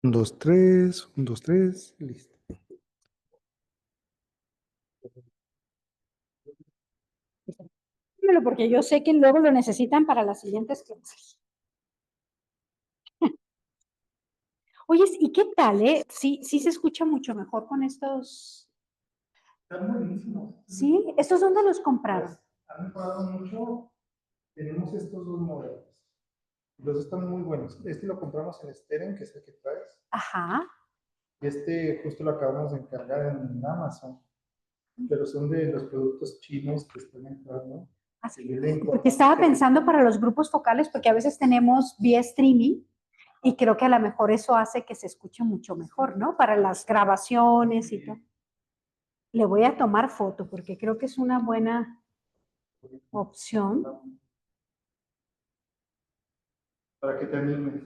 Un, dos, tres, un, dos, tres, listo. Dímelo, porque yo sé que luego lo necesitan para las siguientes clases. Oye, ¿y qué tal, Sí, sí se escucha mucho mejor con estos. Están buenísimos. ¿Sí? ¿Estos dónde los compraron? Han mejorado mucho. Tenemos estos dos modelos. Los dos están muy buenos. Este lo compramos en Steren, que es el que traes. Ajá. Y este justo lo acabamos de encargar en Amazon. Pero son de los productos chinos que están entrando. Porque estaba pensando para los grupos focales, porque a veces tenemos vía streaming y creo que a lo mejor eso hace que se escuche mucho mejor, ¿no? Para las grabaciones y todo. Le voy a tomar foto porque creo que es una buena opción. Para que te animes.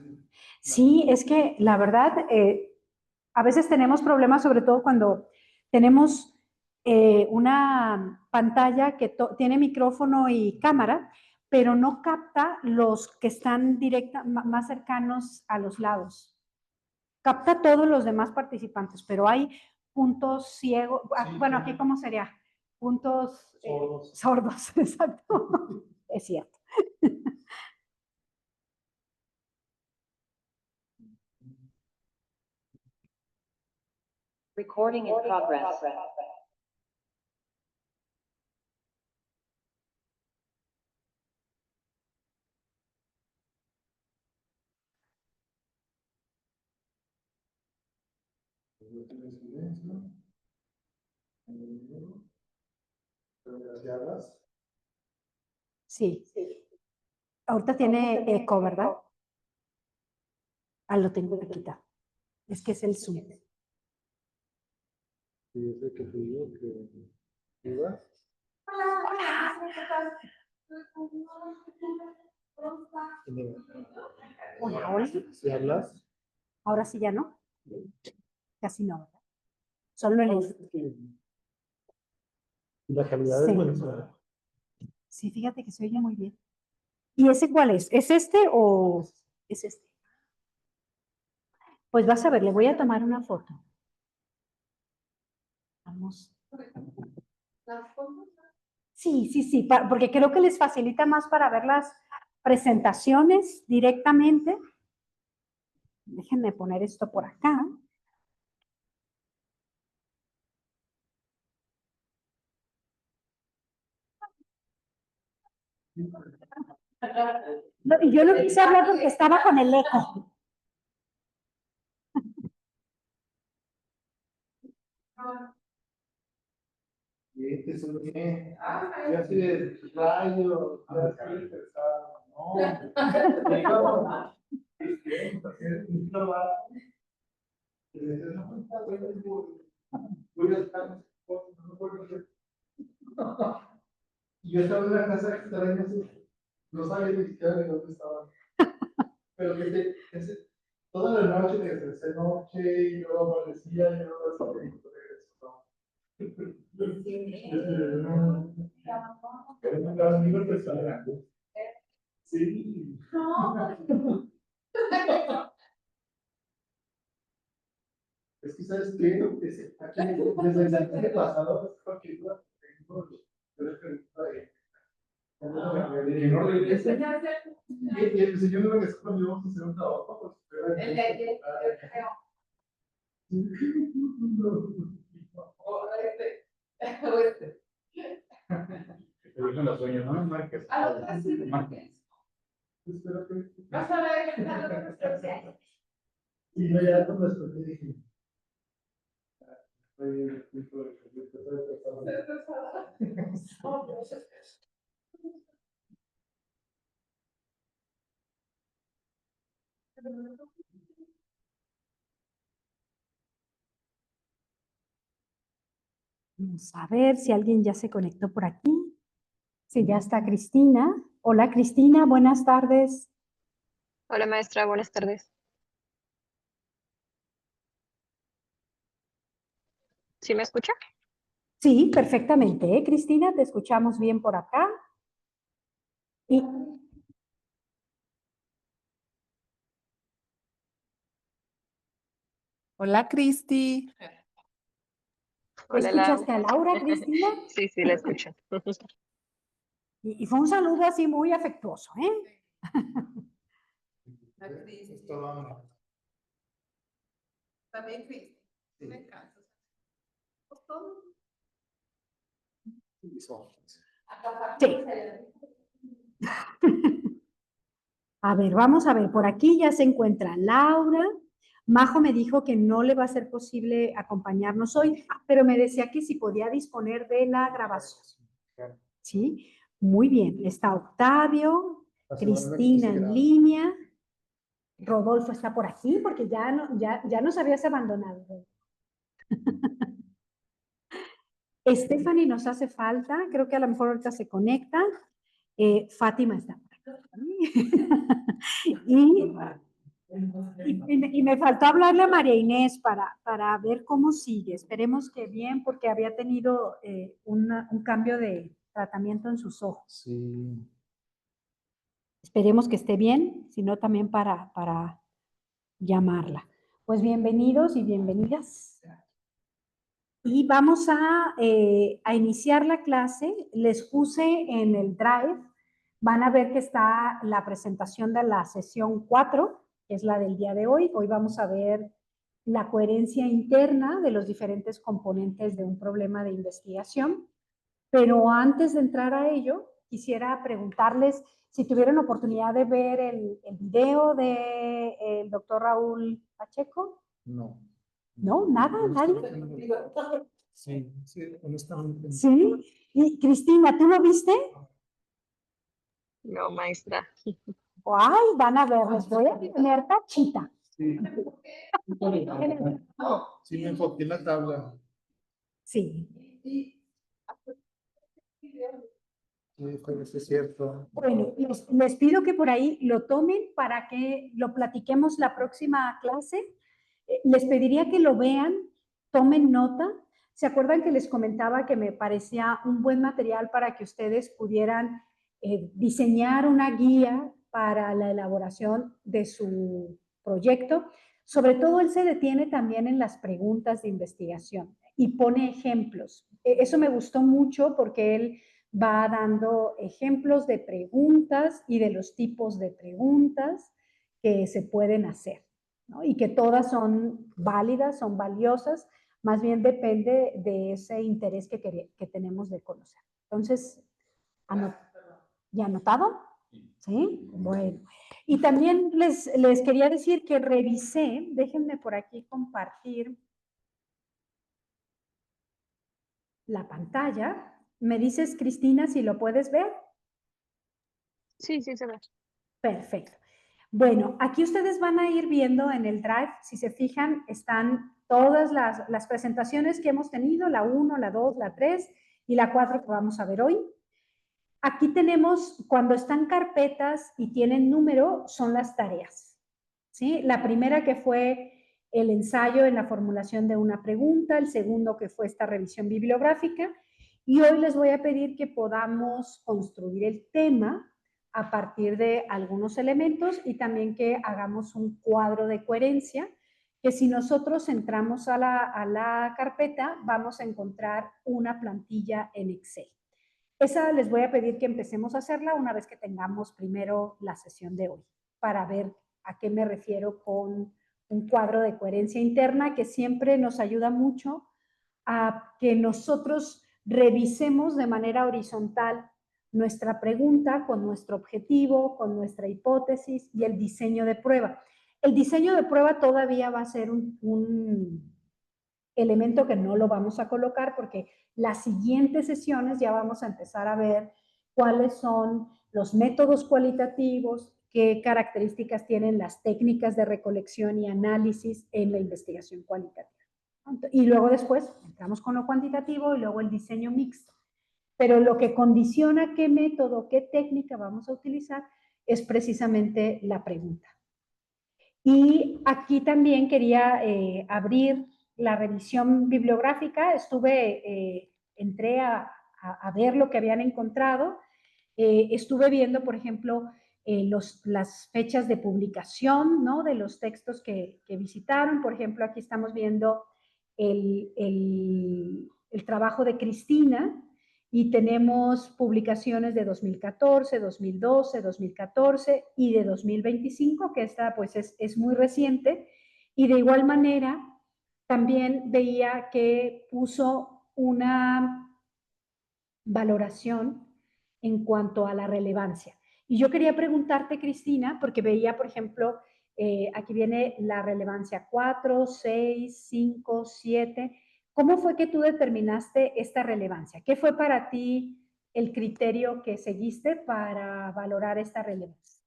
Sí, es que la verdad, a veces tenemos problemas, sobre todo cuando tenemos una pantalla que tiene micrófono y cámara, pero no capta los que están más cercanos a los lados. Capta todos los demás participantes, pero hay puntos ciegos. Sí, bueno, aquí cómo sería, puntos sordos. Sordos, exacto. Es cierto. Recording in progress. Sí. Ahorita tiene eco, ¿verdad? Ah, lo tengo que quitar. Es que es el Zoom. Y ese que te digo que iba. Hola, hola. Si hablas. Ahora sí ya no. Casi no, ¿verdad? Solo el. La calidad es buenísima. Sí, fíjate que se oye muy bien. ¿Y ese cuál es? ¿Es este o es este? Pues vas a ver, le voy a tomar una foto. Vamos. Sí, sí, sí, porque creo que les facilita más para ver las presentaciones directamente. Déjenme poner esto por acá. No, y yo no quise hablar porque estaba con el eco. Y este solo tiene. Ya así de rayo, ya estoy interesado. No. Y yo estaba en una casa extraña, no sabía ni siquiera de dónde estaba. Pero toda la noche, desde noche, y luego amanecía, y luego regresó. Pero amigos personales. Sí. Es que, ¿sabes qué? Aquí, desde el año pasado, es porque iba que no regrese. Y el señor no regresó cuando íbamos a hacer un trabajo. Te dicen los sueños, no me marques. Marques. Vas a ver. Y no, ya cuando desperté dije. Vamos a ver si alguien ya se conectó por aquí. Sí, ya está Cristina. Hola Cristina, buenas tardes. Hola maestra, buenas tardes. ¿Sí me escucha? Sí, perfectamente, Cristina, te escuchamos bien por acá. Y Hola, Cristi. Hola, Lau. ¿Escuchaste a Laura, Cristina? Sí, sí, la escucho. Y fue un saludo así muy afectuoso, ¿eh? Es todo amor. También Cristi. Sí. Me encanta. Pues todo. Sí. A ver, vamos a ver, por aquí ya se encuentra Laura. Majo me dijo que no le va a ser posible acompañarnos hoy, pero me decía que si podía disponer de la grabación. ¿Sí? Muy bien. Está Octavio, Cristina en línea. Rodolfo está por aquí porque ya nos habías abandonado. Stephanie nos hace falta, creo que a lo mejor ahorita se conecta. Fátima está por aquí. Y me faltó hablarle a María Inés para ver cómo sigue. Esperemos que bien, porque había tenido un cambio de tratamiento en sus ojos. Sí. Esperemos que esté bien, sino también para llamarla. Pues bienvenidos y bienvenidas. Y vamos a iniciar la clase. Les puse en el Drive, van a ver que está la presentación de la sesión 4, que es la del día de hoy. Hoy vamos a ver la coherencia interna de los diferentes componentes de un problema de investigación. Pero antes de entrar a ello, quisiera preguntarles si tuvieron oportunidad de ver el video del doctor Raúl Pacheco. No. ¿No? ¿Nada? ¿Nadie? Sí, sí, honestamente. Sí. Y Cristina, ¿tú lo viste? No, maestra. Ay, van a ver, les voy a poner tachita. Sí. Sí, me enfoqué en la tabla. Sí. Sí, parece cierto. Bueno, les pido que por ahí lo tomen para que lo platiquemos la próxima clase. Les pediría que lo vean, tomen nota. ¿Se acuerdan que les comentaba que me parecía un buen material para que ustedes pudieran diseñar una guía para la elaboración de su proyecto? Sobre todo, él se detiene también en las preguntas de investigación y pone ejemplos. Eso me gustó mucho porque él va dando ejemplos de preguntas y de los tipos de preguntas que se pueden hacer, ¿no? Y que todas son válidas, son valiosas, más bien depende de ese interés que tenemos de conocer. Entonces, ¿ya anotado? ¿Sí? Bueno. Y también les quería decir que revisé, déjenme por aquí compartir la pantalla. ¿Me dices, Cristina, si lo puedes ver? Sí, sí, se ve. Perfecto. Bueno, aquí ustedes van a ir viendo en el Drive, si se fijan, están todas las presentaciones que hemos tenido, la 1, la 2, la 3 y la 4 que vamos a ver hoy. Aquí tenemos, cuando están carpetas y tienen número, son las tareas, ¿sí? La primera que fue el ensayo en la formulación de una pregunta, el segundo que fue esta revisión bibliográfica, y hoy les voy a pedir que podamos construir el tema a partir de algunos elementos y también que hagamos un cuadro de coherencia, que si nosotros entramos a la carpeta, vamos a encontrar una plantilla en Excel. Esa les voy a pedir que empecemos a hacerla una vez que tengamos primero la sesión de hoy, para ver a qué me refiero con un cuadro de coherencia interna que siempre nos ayuda mucho a que nosotros revisemos de manera horizontal nuestra pregunta con nuestro objetivo, con nuestra hipótesis y el diseño de prueba. El diseño de prueba todavía va a ser un elemento que no lo vamos a colocar porque las siguientes sesiones ya vamos a empezar a ver cuáles son los métodos cualitativos, qué características tienen las técnicas de recolección y análisis en la investigación cualitativa. Y luego después entramos con lo cuantitativo y luego el diseño mixto. Pero lo que condiciona qué método, qué técnica vamos a utilizar es precisamente la pregunta. Y aquí también quería abrir la revisión bibliográfica. Entré a ver lo que habían encontrado. Estuve viendo, por ejemplo, las fechas de publicación, ¿no? De los textos que visitaron. Por ejemplo, aquí estamos viendo el trabajo de Cristina y tenemos publicaciones de 2014, 2012, 2014 y de 2025, que esta pues es muy reciente. Y de igual manera, también veía que puso una valoración en cuanto a la relevancia. Y yo quería preguntarte, Cristina, porque veía, por ejemplo, aquí viene la relevancia 4, 6, 5, 7. ¿Cómo fue que tú determinaste esta relevancia? ¿Qué fue para ti el criterio que seguiste para valorar esta relevancia?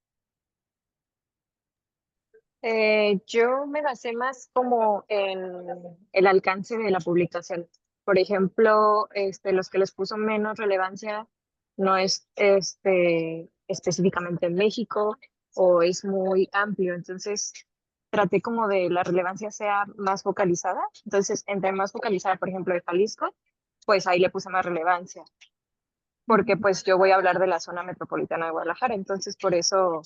Yo me basé más como en el alcance de la publicación. Por ejemplo, los que les puso menos relevancia no es específicamente en México o es muy amplio. Entonces, traté como de la relevancia sea más focalizada. Entonces, entre más focalizada, por ejemplo, de Jalisco, pues ahí le puse más relevancia, porque pues yo voy a hablar de la zona metropolitana de Guadalajara. Entonces, por eso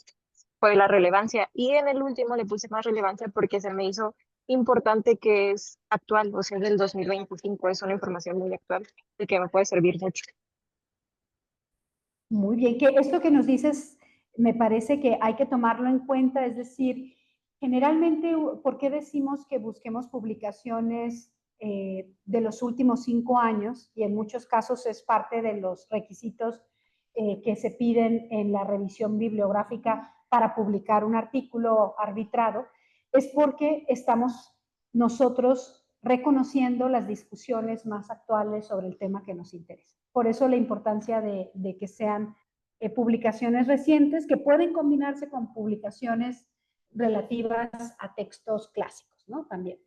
fue la relevancia. Y en el último le puse más relevancia porque se me hizo importante que es actual, o sea, es del 2025, es una información muy actual y que me puede servir mucho. Muy bien, que esto que nos dices me parece que hay que tomarlo en cuenta, es decir, generalmente, ¿por qué decimos que busquemos publicaciones de los últimos 5 años? Y en muchos casos es parte de los requisitos que se piden en la revisión bibliográfica para publicar un artículo arbitrado, es porque estamos nosotros reconociendo las discusiones más actuales sobre el tema que nos interesa. Por eso la importancia de que sean publicaciones recientes que pueden combinarse con publicaciones relativas a textos clásicos, ¿no? También.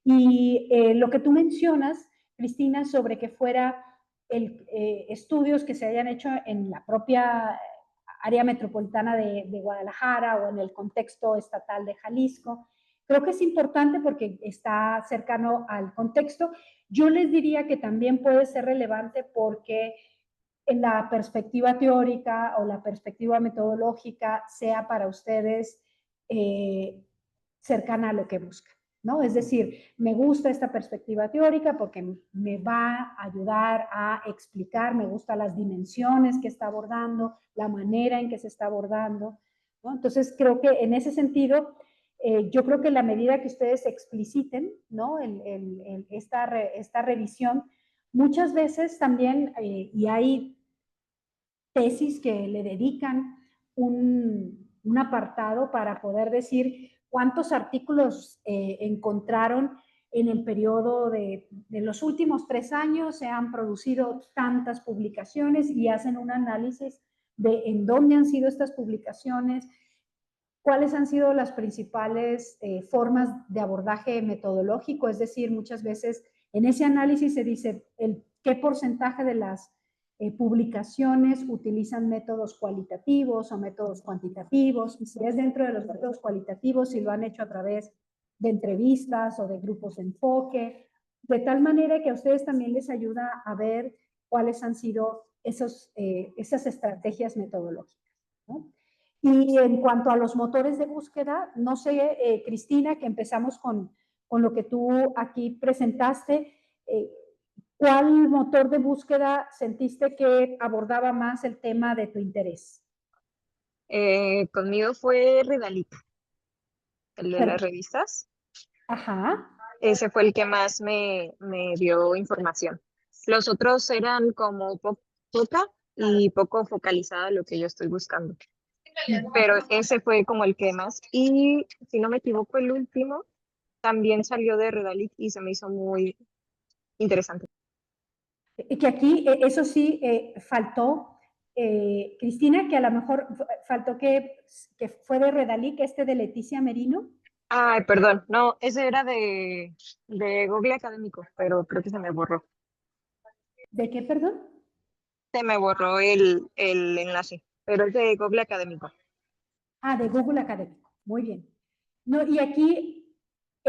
Y lo que tú mencionas, Cristina, sobre que fuera estudios que se hayan hecho en la propia área metropolitana de Guadalajara o en el contexto estatal de Jalisco, creo que es importante porque está cercano al contexto. Yo les diría que también puede ser relevante porque en la perspectiva teórica o la perspectiva metodológica sea para ustedes cercana a lo que buscan, ¿no? Es decir, me gusta esta perspectiva teórica porque me va a ayudar a explicar, me gustan las dimensiones que está abordando, la manera en que se está abordando, ¿no? Entonces, creo que en ese sentido, yo creo que la medida que ustedes expliciten, ¿no? Esta revisión, muchas veces también, y hay tesis que le dedican un apartado para poder decir cuántos artículos encontraron en el periodo de los últimos 3 años, se han producido tantas publicaciones y hacen un análisis de en dónde han sido estas publicaciones, cuáles han sido las principales formas de abordaje metodológico, es decir, muchas veces en ese análisis se dice qué porcentaje de las publicaciones utilizan métodos cualitativos o métodos cuantitativos, y si es dentro de los métodos cualitativos, si lo han hecho a través de entrevistas o de grupos de enfoque, de tal manera que a ustedes también les ayuda a ver cuáles han sido esas estrategias metodológicas, ¿no? Y en cuanto a los motores de búsqueda, no sé, Cristina, que empezamos con lo que tú aquí presentaste, ¿cuál motor de búsqueda sentiste que abordaba más el tema de tu interés? Conmigo fue Redalito, el de Pero, las revistas. ajá. Ese fue el que más me dio información. Los otros eran como poca y poco focalizada lo que yo estoy buscando. Pero ese fue como el que más. Y si no me equivoco, el último también salió de Redalic y se me hizo muy interesante. Que aquí, eso sí, faltó, Cristina, que a lo mejor faltó que fue de Redalic, de Leticia Merino. Ay, perdón, no, ese era de Google Académico, pero creo que se me borró. ¿De qué, perdón? Se me borró el enlace, pero es de Google Académico. Ah, de Google Académico. Muy bien. No, y aquí,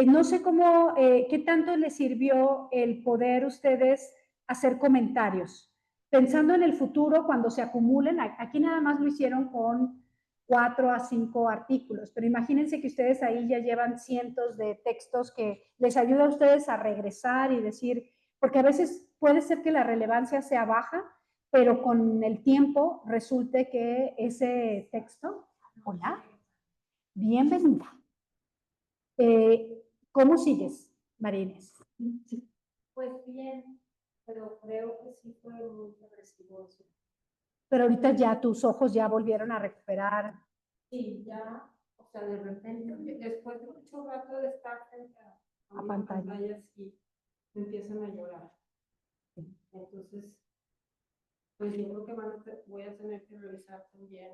no sé cómo, qué tanto les sirvió el poder ustedes hacer comentarios. Pensando en el futuro, cuando se acumulen, aquí nada más lo hicieron con 4 a 5 artículos, pero imagínense que ustedes ahí ya llevan cientos de textos que les ayuda a ustedes a regresar y decir, porque a veces puede ser que la relevancia sea baja, pero con el tiempo resulte que ese texto, hola, bienvenida. ¿Cómo sigues, María Inés? Pues bien, pero creo que sí fue muy agresivo eso. Pero ahorita ya tus ojos ya volvieron a recuperar. Sí, ya, o sea, de repente, después de mucho rato de estar frente a A una pantalla. sí, empiezan a llorar. Entonces, pues yo creo que voy a tener que revisar también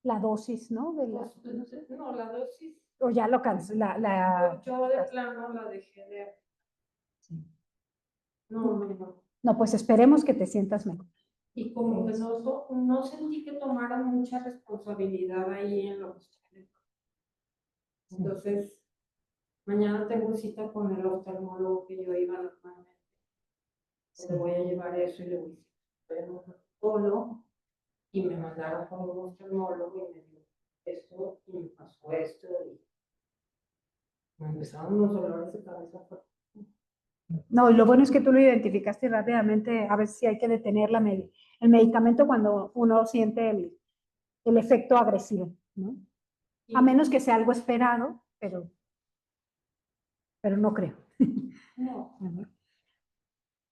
La dosis, ¿no? no, la dosis. O ya lo Yo de plano la dejé de. Sí. No. No, pues esperemos que te sientas mejor. Y como que no sentí que tomara mucha responsabilidad ahí en lo que estoy. Entonces, mañana tengo cita con el oftalmólogo que yo iba normalmente. Le voy a llevar eso y le voy a hacer un protocolo y me mandaron con un oftalmólogo y me dijo esto y me pasó esto y me empezaron unos dolores de cabeza fuertes. No, y lo bueno es que tú lo identificaste rápidamente. A veces sí hay que detener el medicamento cuando uno siente el efecto agresivo, ¿no? A menos que sea algo esperado, pero no creo. No.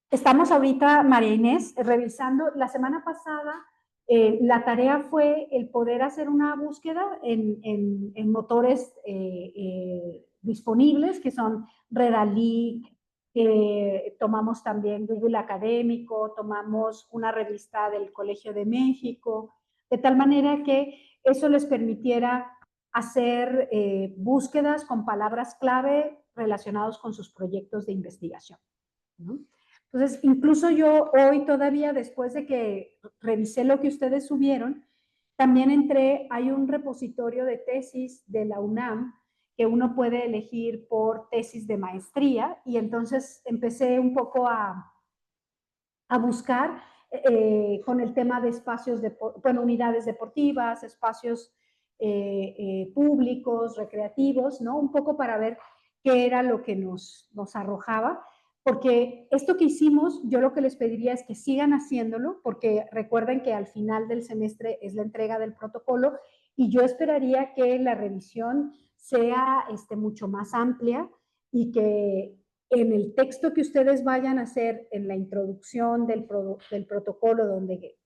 Estamos ahorita, María Inés, revisando. La semana pasada, la tarea fue el poder hacer una búsqueda en motores disponibles, que son Redalic, tomamos también Google Académico, tomamos una revista del Colegio de México, de tal manera que eso les permitiera hacer búsquedas con palabras clave relacionados con sus proyectos de investigación, ¿no? Entonces, incluso yo hoy todavía, después de que revisé lo que ustedes subieron, también entré, hay un repositorio de tesis de la UNAM que uno puede elegir por tesis de maestría, y entonces empecé un poco a buscar con el tema de espacios, unidades deportivas, espacios públicos, recreativos, ¿no? Un poco para ver qué era lo que nos arrojaba, porque esto que hicimos, yo lo que les pediría es que sigan haciéndolo, porque recuerden que al final del semestre es la entrega del protocolo, y yo esperaría que la revisión sea mucho más amplia y que en el texto que ustedes vayan a hacer en la introducción del protocolo, donde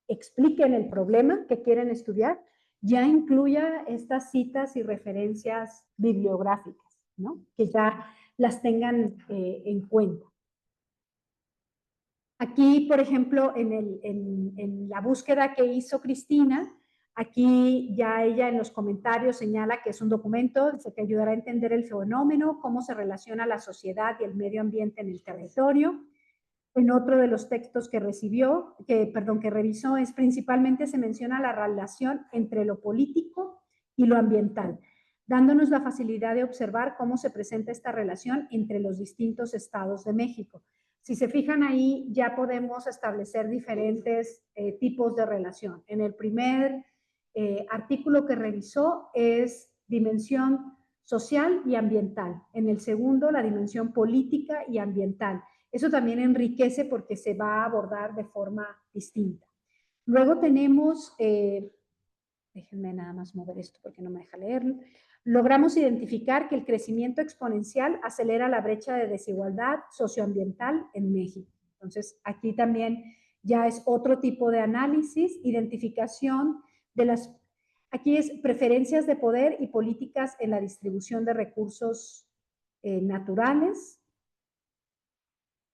expliquen el problema que quieren estudiar, ya incluya estas citas y referencias bibliográficas, ¿no? Que ya las tengan en cuenta. Aquí, por ejemplo, en la búsqueda que hizo Cristina, aquí ya ella en los comentarios señala que es un documento que ayudará a entender el fenómeno, cómo se relaciona la sociedad y el medio ambiente en el territorio. En otro de los textos que que revisó, es principalmente se menciona la relación entre lo político y lo ambiental, dándonos la facilidad de observar cómo se presenta esta relación entre los distintos estados de México. Si se fijan ahí, ya podemos establecer diferentes tipos de relación. En el primer artículo que revisó es dimensión social y ambiental. En el segundo, la dimensión política y ambiental. Eso también enriquece porque se va a abordar de forma distinta. Luego tenemos, déjenme nada más mover esto porque no me deja leerlo. Logramos identificar que el crecimiento exponencial acelera la brecha de desigualdad socioambiental en México. Entonces, aquí también ya es otro tipo de análisis, identificación de las, aquí es preferencias de poder y políticas en la distribución de recursos naturales.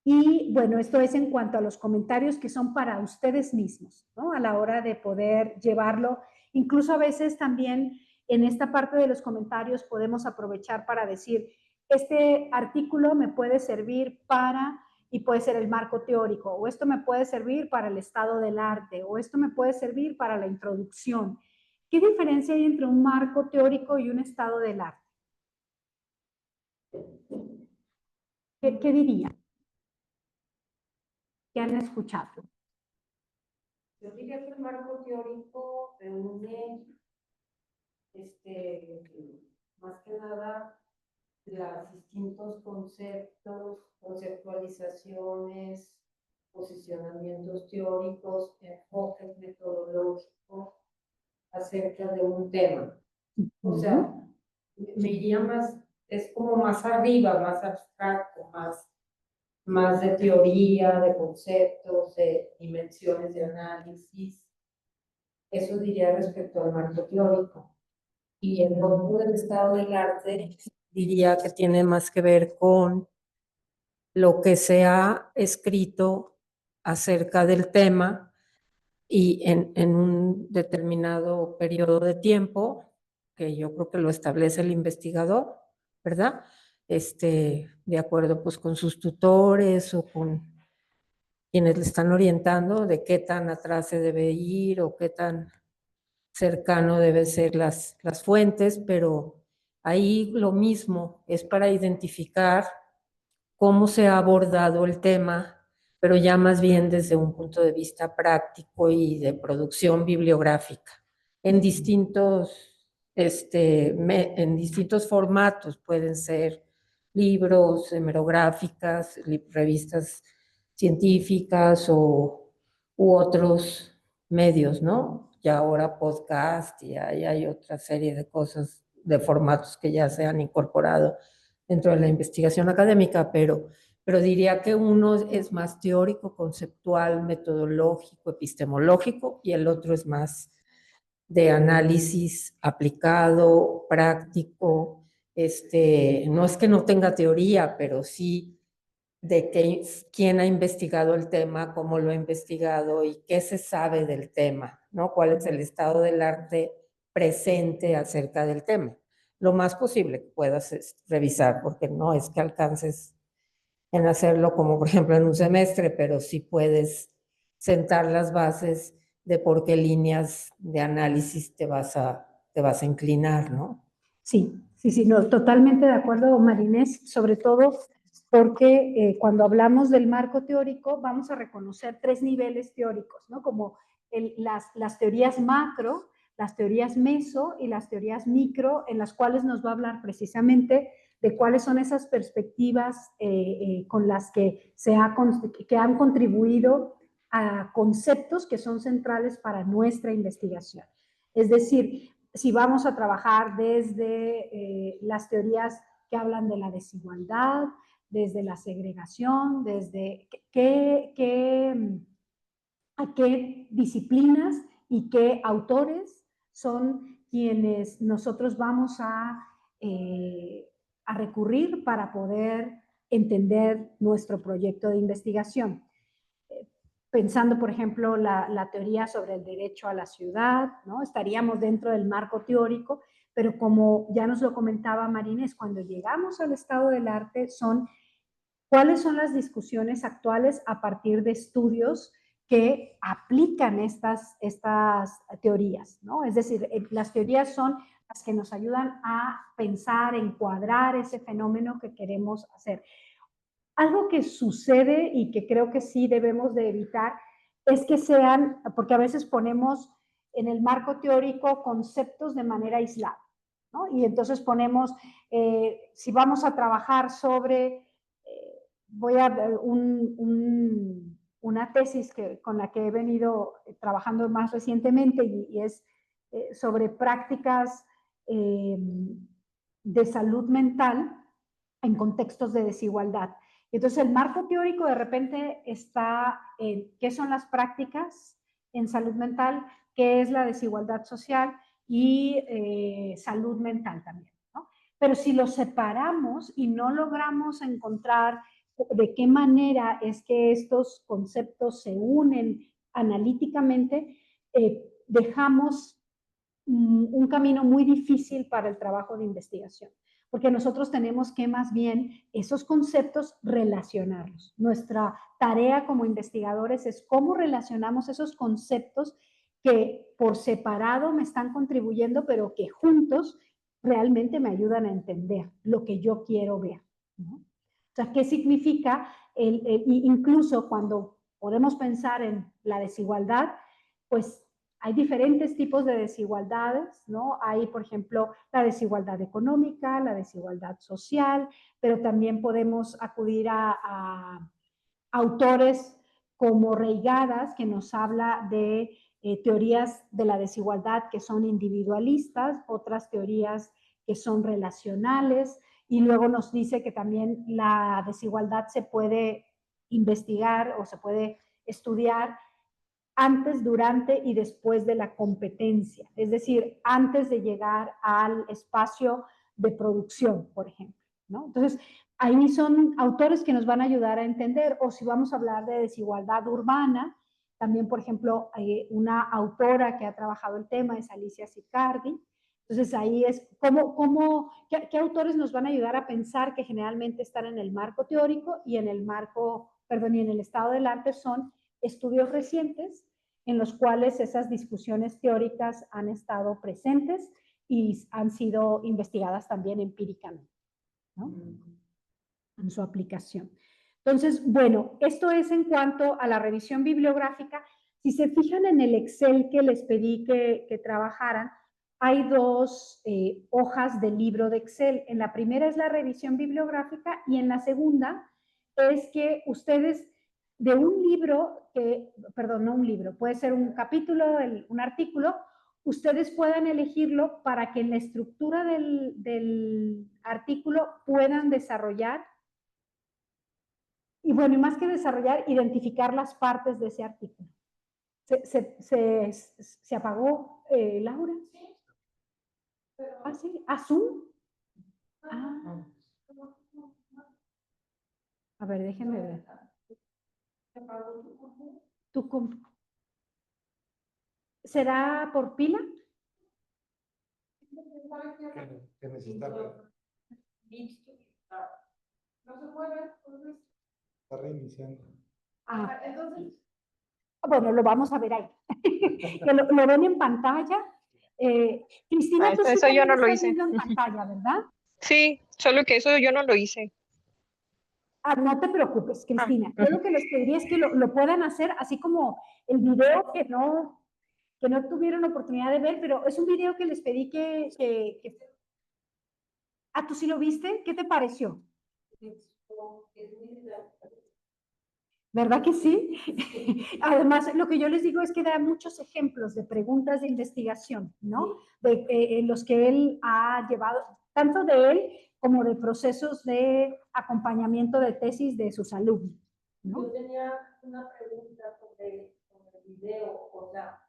Y bueno, esto es en cuanto a los comentarios que son para ustedes mismos, ¿no? A la hora de poder llevarlo. Incluso a veces también en esta parte de los comentarios podemos aprovechar para decir, este artículo me puede servir para, y puede ser el marco teórico, o esto me puede servir para el estado del arte, o esto me puede servir para la introducción. ¿Qué diferencia hay entre un marco teórico y un estado del arte? ¿Qué dirían? ¿Qué han escuchado? Yo diría que el marco teórico reúne, más que nada, los distintos conceptos, conceptualizaciones, posicionamientos teóricos, enfoques metodológicos acerca de un tema. O sea, me iría más, es como más arriba, más abstracto, más de teoría, de conceptos, de dimensiones de análisis. Eso diría respecto al marco teórico. Y el otro del estado del arte diría que tiene más que ver con lo que se ha escrito acerca del tema y en un determinado periodo de tiempo, que yo creo que lo establece el investigador, ¿verdad? De acuerdo pues con sus tutores o con quienes le están orientando de qué tan atrás se debe ir o qué tan cercano deben ser las fuentes, pero ahí lo mismo es para identificar cómo se ha abordado el tema, pero ya más bien desde un punto de vista práctico y de producción bibliográfica, en en distintos formatos, pueden ser libros, hemerográficas, revistas científicas u otros medios, ¿no? Ya ahora podcast y hay otra serie de cosas, de formatos que ya se han incorporado dentro de la investigación académica, pero diría que uno es más teórico, conceptual, metodológico, epistemológico, y el otro es más de análisis aplicado, práctico. No es que no tenga teoría, pero sí de quién ha investigado el tema, cómo lo ha investigado y qué se sabe del tema, ¿no? Cuál es el estado del arte presente acerca del tema. Lo más posible que puedas revisar, porque no es que alcances en hacerlo como por ejemplo en un semestre, pero sí puedes sentar las bases de por qué líneas de análisis te vas a inclinar, ¿no? Sí, sí, no, totalmente de acuerdo, Marinés, sobre todo porque cuando hablamos del marco teórico vamos a reconocer 3 niveles teóricos, ¿no? Como las teorías macro, las teorías meso y las teorías micro, en las cuales nos va a hablar precisamente de cuáles son esas perspectivas con las que han contribuido a conceptos que son centrales para nuestra investigación. Es decir, si vamos a trabajar desde las teorías que hablan de la desigualdad, desde la segregación, desde a qué disciplinas y qué autores son quienes nosotros vamos a recurrir para poder entender nuestro proyecto de investigación. Pensando, por ejemplo, la teoría sobre el derecho a la ciudad, ¿no? Estaríamos dentro del marco teórico, pero como ya nos lo comentaba Marínez, cuando llegamos al estado del arte ¿cuáles son las discusiones actuales a partir de estudios que aplican estas teorías, ¿no? Es decir, las teorías son las que nos ayudan a pensar, encuadrar ese fenómeno que queremos hacer. Algo que sucede y que creo que sí debemos de evitar es que sean, porque a veces ponemos en el marco teórico conceptos de manera aislada, ¿no? Y entonces ponemos, si vamos a trabajar sobre, voy a una tesis con la que he venido trabajando más recientemente y es sobre prácticas de salud mental en contextos de desigualdad. Entonces, el marco teórico de repente está en qué son las prácticas en salud mental, qué es la desigualdad social y salud mental también, ¿no? Pero si los separamos y no logramos encontrar de qué manera es que estos conceptos se unen analíticamente, dejamos un camino muy difícil para el trabajo de investigación, porque nosotros tenemos que más bien esos conceptos relacionarlos. Nuestra tarea como investigadores es cómo relacionamos esos conceptos que por separado me están contribuyendo, pero que juntos realmente me ayudan a entender lo que yo quiero ver, ¿no? O sea, ¿qué significa? Incluso cuando podemos pensar en la desigualdad, pues Hay diferentes tipos de desigualdades, ¿no? Hay, por ejemplo, la desigualdad económica, la desigualdad social, pero también podemos acudir a autores como Reigadas, que nos habla de teorías de la desigualdad que son individualistas, otras teorías que son relacionales, y luego nos dice que también la desigualdad se puede investigar o se puede estudiar antes, durante y después de la competencia, es decir, antes de llegar al espacio de producción, por ejemplo, ¿no? Entonces, ahí son autores que nos van a ayudar a entender, o si vamos a hablar de desigualdad urbana, también, por ejemplo, una autora que ha trabajado el tema es Alicia Sicardi. Entonces, ahí es ¿qué autores nos van a ayudar a pensar que generalmente están en el marco teórico y en el marco, perdón, y en el estado del arte son estudios recientes en los cuales esas discusiones teóricas han estado presentes y han sido investigadas también empíricamente, ¿no? En su aplicación. Entonces, bueno, esto es en cuanto a la revisión bibliográfica. Si se fijan en el Excel que les pedí que trabajaran, hay dos hojas del libro de Excel. En la primera es la revisión bibliográfica y en la segunda es que ustedes de un libro, perdón, no un libro, puede ser un capítulo, un artículo, ustedes puedan elegirlo para que en la estructura del artículo puedan desarrollar y bueno, y más que desarrollar, identificar las partes de ese artículo. ¿Se apagó, Laura? Ah, sí. ¿Ah, Zoom? Ah. A ver, déjenme ver. ¿Será por pila? Que necesita ver. No se puede, entonces. Está reiniciando. Ah, Entonces, bueno, lo vamos a ver ahí. Que lo ven en pantalla. Cristina, tú sí Eso yo también no lo estás hice. viendo en pantalla, ¿verdad? Sí, solo que eso yo no lo hice. Ah, no te preocupes, Cristina. Yo lo que les pediría es que lo puedan hacer, así como el video que no tuvieron oportunidad de ver, pero es un video que les pedí Ah, ¿tú sí lo viste? ¿Qué te pareció? ¿Verdad que sí? Además, lo que yo les digo es que da muchos ejemplos de preguntas de investigación, ¿no? En los que él ha llevado, tanto de él como de procesos de acompañamiento de tesis de sus alumnos, ¿no? Yo tenía una pregunta sobre el video, o sea,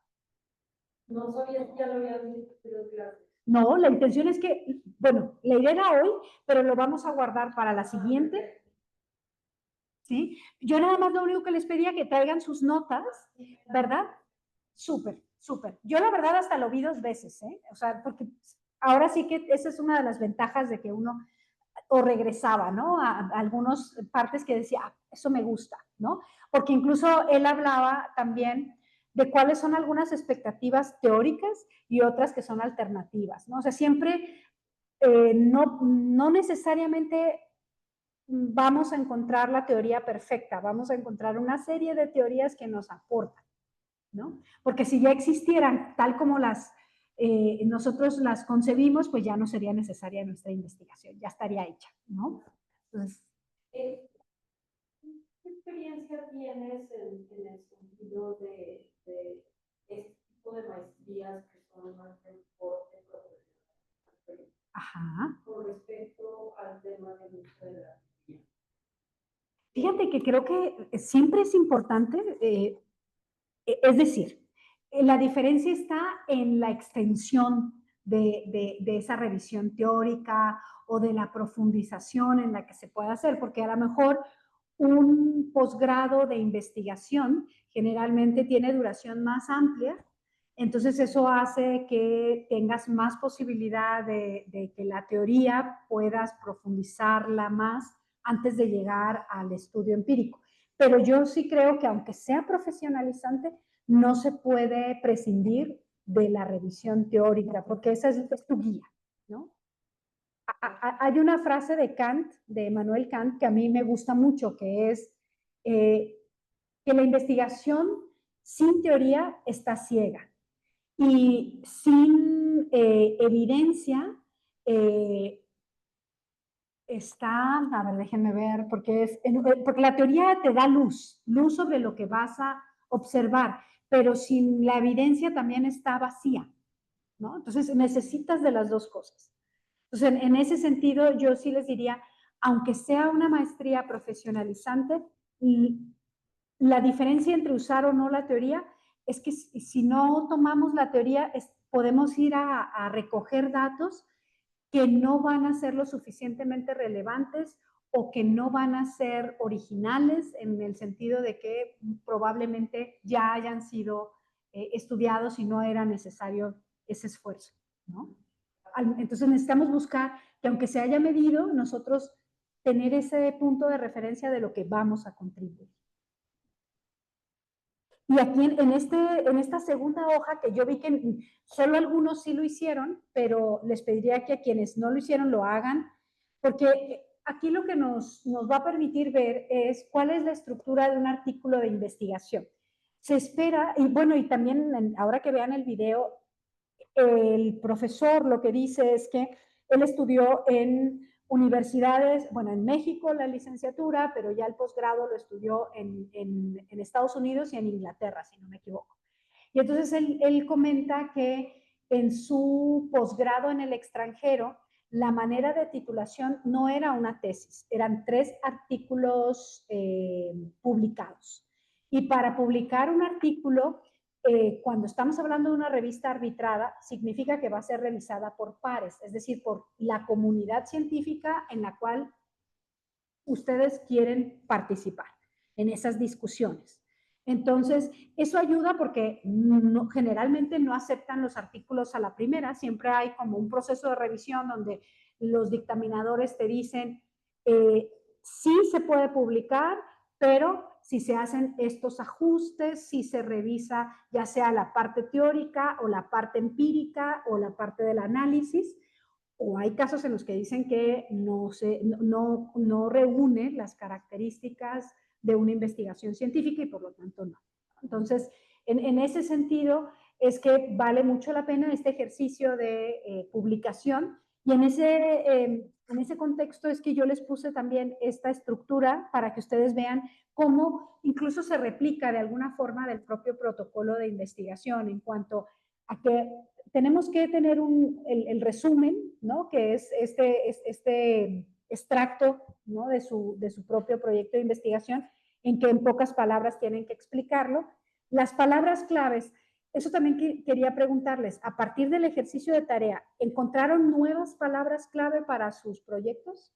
no sabía si ya lo habían visto, pero gracias. No, la intención es que, bueno, la idea era hoy, pero lo vamos a guardar para la siguiente. ¿Sí? Yo nada más lo único que les pedía que traigan sus notas, ¿verdad? Súper, súper. Yo la verdad hasta lo vi 2 veces, ¿eh? O sea, porque ahora sí que esa es una de las ventajas de que uno o regresaba, ¿no? A algunas partes que decía, ah, eso me gusta, ¿no? Porque incluso él hablaba también de cuáles son algunas expectativas teóricas y otras que son alternativas, ¿no? O sea, siempre no necesariamente vamos a encontrar la teoría perfecta, vamos a encontrar una serie de teorías que nos aportan, ¿no? Porque si ya existieran tal como nosotros las concebimos, pues ya no sería necesaria nuestra investigación, ya estaría hecha, ¿no? Entonces, ¿Qué experiencia tienes en el sentido de este tipo de maestrías que son más de corte profesional? ajá. Con respecto al tema del uso de la tecnología. Fíjate que creo que siempre es importante, es decir, la diferencia está en la extensión de esa revisión teórica o de la profundización en la que se puede hacer, porque a lo mejor un posgrado de investigación generalmente tiene duración más amplia, entonces eso hace que tengas más posibilidad de que la teoría puedas profundizarla más antes de llegar al estudio empírico. Pero yo sí creo que aunque sea profesionalizante, no se puede prescindir de la revisión teórica, porque esa es tu guía, ¿no? Hay una frase de Kant, de Emmanuel Kant, que a mí me gusta mucho, que es que la investigación sin teoría está ciega y sin evidencia está, a ver, déjenme ver, porque la teoría te da luz sobre lo que vas a observar, pero sin la evidencia también está vacía, ¿no? Entonces necesitas de las dos cosas. Entonces, en ese sentido, yo sí les diría, aunque sea una maestría profesionalizante, la diferencia entre usar o no la teoría es que si no tomamos la teoría, podemos ir a recoger datos que no van a ser lo suficientemente relevantes o que no van a ser originales en el sentido de que probablemente ya hayan sido estudiados y no era necesario ese esfuerzo, ¿no? Entonces necesitamos buscar que aunque se haya medido, nosotros tener ese punto de referencia de lo que vamos a contribuir. Y aquí en esta segunda hoja, que yo vi que solo algunos sí lo hicieron, pero les pediría que a quienes no lo hicieron lo hagan, porque aquí lo que nos va a permitir ver es cuál es la estructura de un artículo de investigación. Se espera, y bueno, y también ahora que vean el video, el profesor lo que dice es que él estudió en universidades, bueno, en México la licenciatura, pero ya el posgrado lo estudió en Estados Unidos y en Inglaterra, si no me equivoco. Y entonces él comenta que en su posgrado en el extranjero, la manera de titulación no era una tesis, eran 3 artículos publicados. Y para publicar un artículo, cuando estamos hablando de una revista arbitrada, significa que va a ser revisada por pares, es decir, por la comunidad científica en la cual ustedes quieren participar en esas discusiones. Entonces, eso ayuda porque generalmente no aceptan los artículos a la primera, siempre hay como un proceso de revisión donde los dictaminadores te dicen, sí se puede publicar, pero si se hacen estos ajustes, si se revisa ya sea la parte teórica o la parte empírica o la parte del análisis, o hay casos en los que dicen que no reúne las características de una investigación científica y por lo tanto no. Entonces, en ese sentido es que vale mucho la pena este ejercicio de publicación y en ese contexto es que yo les puse también esta estructura para que ustedes vean cómo incluso se replica de alguna forma del propio protocolo de investigación en cuanto a que tenemos que tener el resumen, ¿no? Que es este extracto, ¿no? de su propio proyecto de investigación, en que en pocas palabras tienen que explicarlo. Las palabras claves, eso también quería preguntarles, a partir del ejercicio de tarea, ¿encontraron nuevas palabras clave para sus proyectos?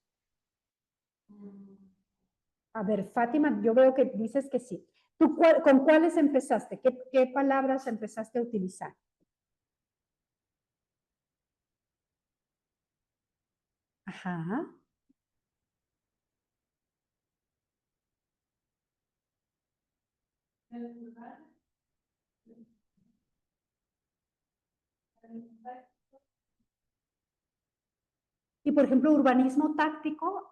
A ver, Fátima, yo veo que dices que sí. ¿Tú con cuáles empezaste? ¿Qué palabras empezaste a utilizar? Ajá. Y por ejemplo, urbanismo táctico,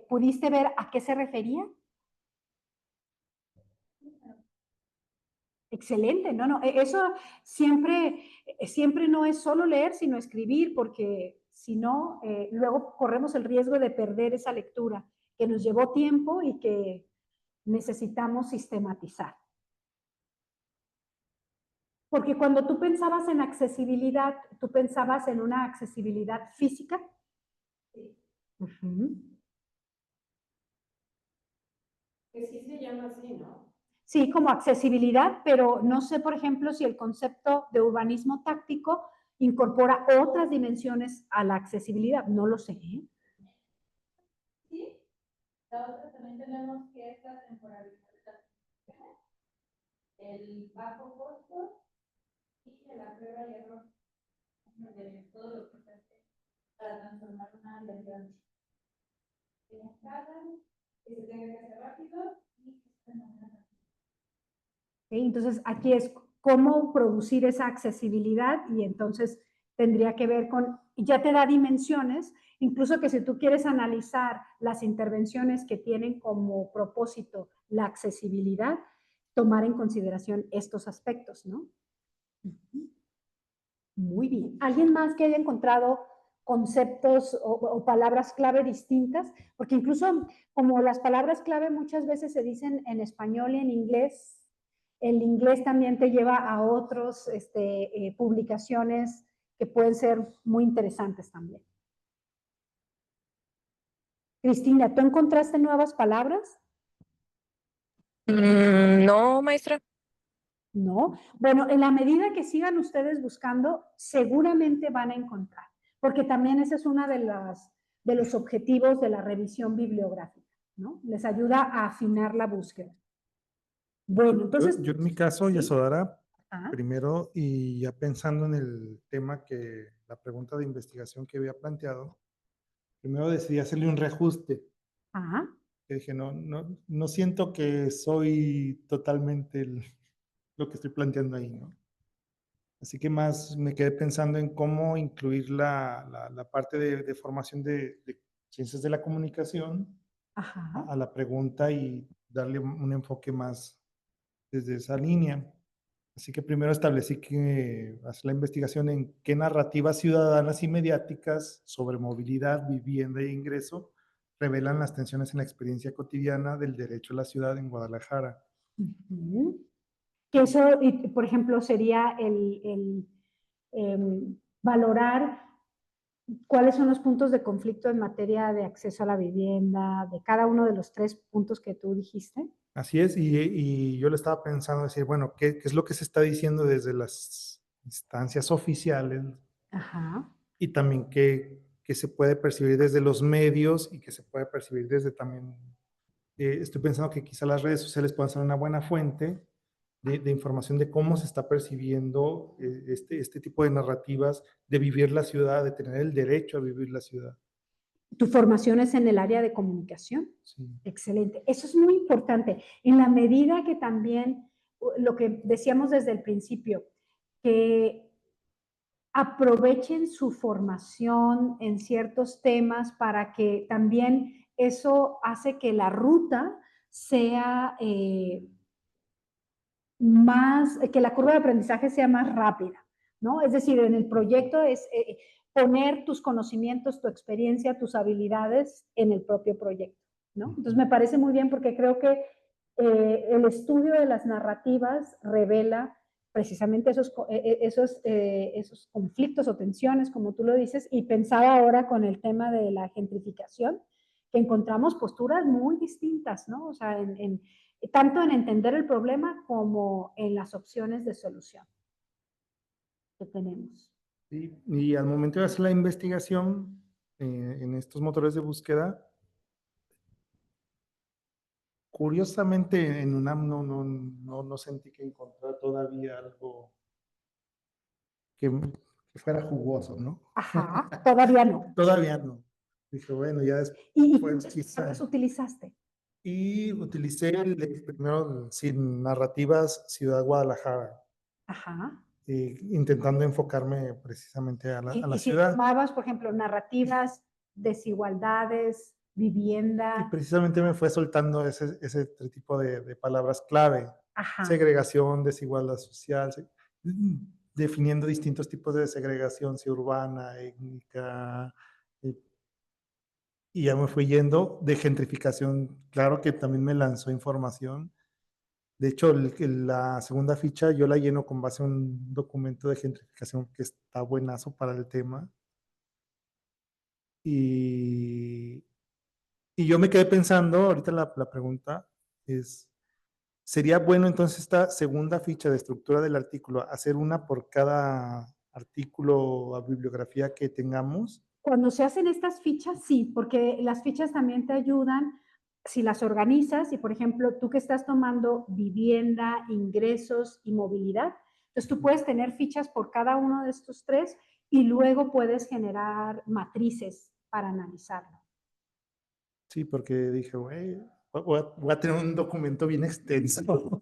¿pudiste ver a qué se refería? Excelente, no, eso siempre no es solo leer, sino escribir, porque si no, luego corremos el riesgo de perder esa lectura que nos llevó tiempo y que necesitamos sistematizar. Porque cuando tú pensabas en accesibilidad, ¿tú pensabas en una accesibilidad física? Sí. Uh-huh. Que sí se llama así, ¿no? Sí, como accesibilidad, pero no sé, por ejemplo, si el concepto de urbanismo táctico incorpora otras dimensiones a la accesibilidad. No lo sé. Sí. La otra también tenemos que es la temporalidad. El bajo costo y la prueba y error de todo lo que se hace para transformar una realidad en escala, que se tenga que hacer rápido y que se tenga que hacer rápido. Entonces, aquí es cómo producir esa accesibilidad y entonces tendría que ver con, ya te da dimensiones, incluso que si tú quieres analizar las intervenciones que tienen como propósito la accesibilidad, tomar en consideración estos aspectos, ¿no? Muy bien. ¿Alguien más que haya encontrado conceptos o palabras clave distintas? Porque incluso como las palabras clave muchas veces se dicen en español y en inglés, el inglés también te lleva a otras publicaciones que pueden ser muy interesantes también. Cristina, ¿tú encontraste nuevas palabras? No, maestra. No. Bueno, en la medida que sigan ustedes buscando, seguramente van a encontrar, porque también ese es uno de los objetivos de la revisión bibliográfica, ¿no? Les ayuda a afinar la búsqueda. Bueno, entonces... Yo en mi caso, ¿sí? Yasodhara, Ajá, primero, y ya pensando en el tema la pregunta de investigación que había planteado, primero decidí hacerle un reajuste. ajá, Que dije, no siento que soy totalmente lo que estoy planteando ahí, ¿no? Así que más me quedé pensando en cómo incluir la parte de formación de ciencias de la comunicación ajá. a la pregunta y darle un enfoque más desde esa línea. Así que primero establecí que hacer la investigación en qué narrativas ciudadanas y mediáticas sobre movilidad, vivienda e ingreso revelan las tensiones en la experiencia cotidiana del derecho a la ciudad en Guadalajara. Ujú. Que eso, por ejemplo, sería valorar cuáles son los puntos de conflicto en materia de acceso a la vivienda, de cada uno de los 3 puntos que tú dijiste. Así es, y yo le estaba pensando decir, bueno, ¿qué es lo que se está diciendo desde las instancias oficiales Ajá. y también qué se puede percibir desde los medios y qué se puede percibir desde también, estoy pensando que quizá las redes sociales puedan ser una buena fuente de información de cómo se está percibiendo este tipo de narrativas de vivir la ciudad, de tener el derecho a vivir la ciudad. Tu formación es en el área de comunicación. Sí. Excelente. Eso es muy importante. En la medida que también, lo que decíamos desde el principio, que aprovechen su formación en ciertos temas para que también eso hace que la ruta sea más, que la curva de aprendizaje sea más rápida, ¿no? Es decir, en el proyecto es poner tus conocimientos, tu experiencia, tus habilidades en el propio proyecto, ¿no? Entonces me parece muy bien porque creo que el estudio de las narrativas revela precisamente esos conflictos o tensiones, como tú lo dices, y pensaba ahora con el tema de la gentrificación, que encontramos posturas muy distintas, ¿no? O sea, tanto en entender el problema como en las opciones de solución que tenemos. Sí, y al momento de hacer la investigación en estos motores de búsqueda, curiosamente en UNAM no sentí que encontrar todavía algo que fuera jugoso, ¿no? Ajá, todavía no. Todavía no. Dije, bueno, ya ¿Y después cuántas quizá. palabras utilizaste? Y utilicé primero sin narrativas Ciudad Guadalajara, Ajá. intentando enfocarme precisamente a Y la si ciudad. tomabas, por ejemplo, narrativas, desigualdades, Y vivienda. precisamente me fue soltando ese tipo de palabras clave. Ajá. Segregación, desigualdad social, definiendo distintos tipos de segregación, si urbana, étnica, y ya me fui yendo de gentrificación. Claro que también me lanzó información. De hecho, la segunda ficha yo la lleno con base a un documento de gentrificación que está buenazo para el tema. Y, y yo me quedé pensando, ahorita la pregunta es, ¿sería bueno entonces esta segunda ficha de estructura del artículo, hacer una por cada artículo o bibliografía que tengamos? Cuando se hacen estas fichas, sí, porque las fichas también te ayudan si las organizas y, por ejemplo, tú que estás tomando vivienda, ingresos y movilidad, entonces tú puedes tener fichas por cada uno de estos 3 y luego puedes generar matrices para analizarlo. Sí, porque dije, güey, voy a tener un documento bien extenso.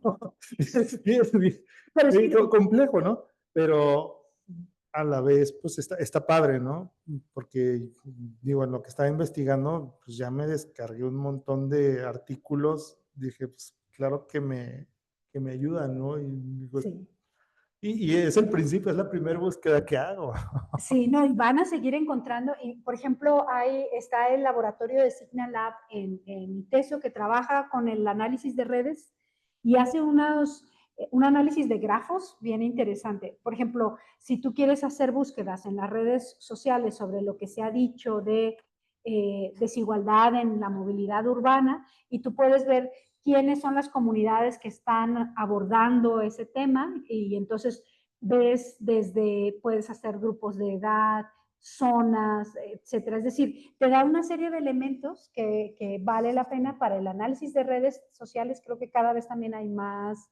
Pero sí, Complejo, ¿no? Pero a la vez, pues está padre, ¿no? Porque, digo, en lo que estaba investigando, pues ya me descargué un montón de artículos. Dije, pues claro que me ayudan, ¿no? Y digo, sí. Y es el principio, es la primera búsqueda que hago. Sí, no, y van a seguir encontrando, y por ejemplo, está el laboratorio de Signal Lab en ITESO que trabaja con el análisis de redes y hace un análisis de grafos bien interesante. Por ejemplo, si tú quieres hacer búsquedas en las redes sociales sobre lo que se ha dicho de desigualdad en la movilidad urbana, y tú puedes ver quiénes son las comunidades que están abordando ese tema, y entonces ves puedes hacer grupos de edad, zonas, etcétera. Es decir, te da una serie de elementos que vale la pena para el análisis de redes sociales. Creo que cada vez también hay más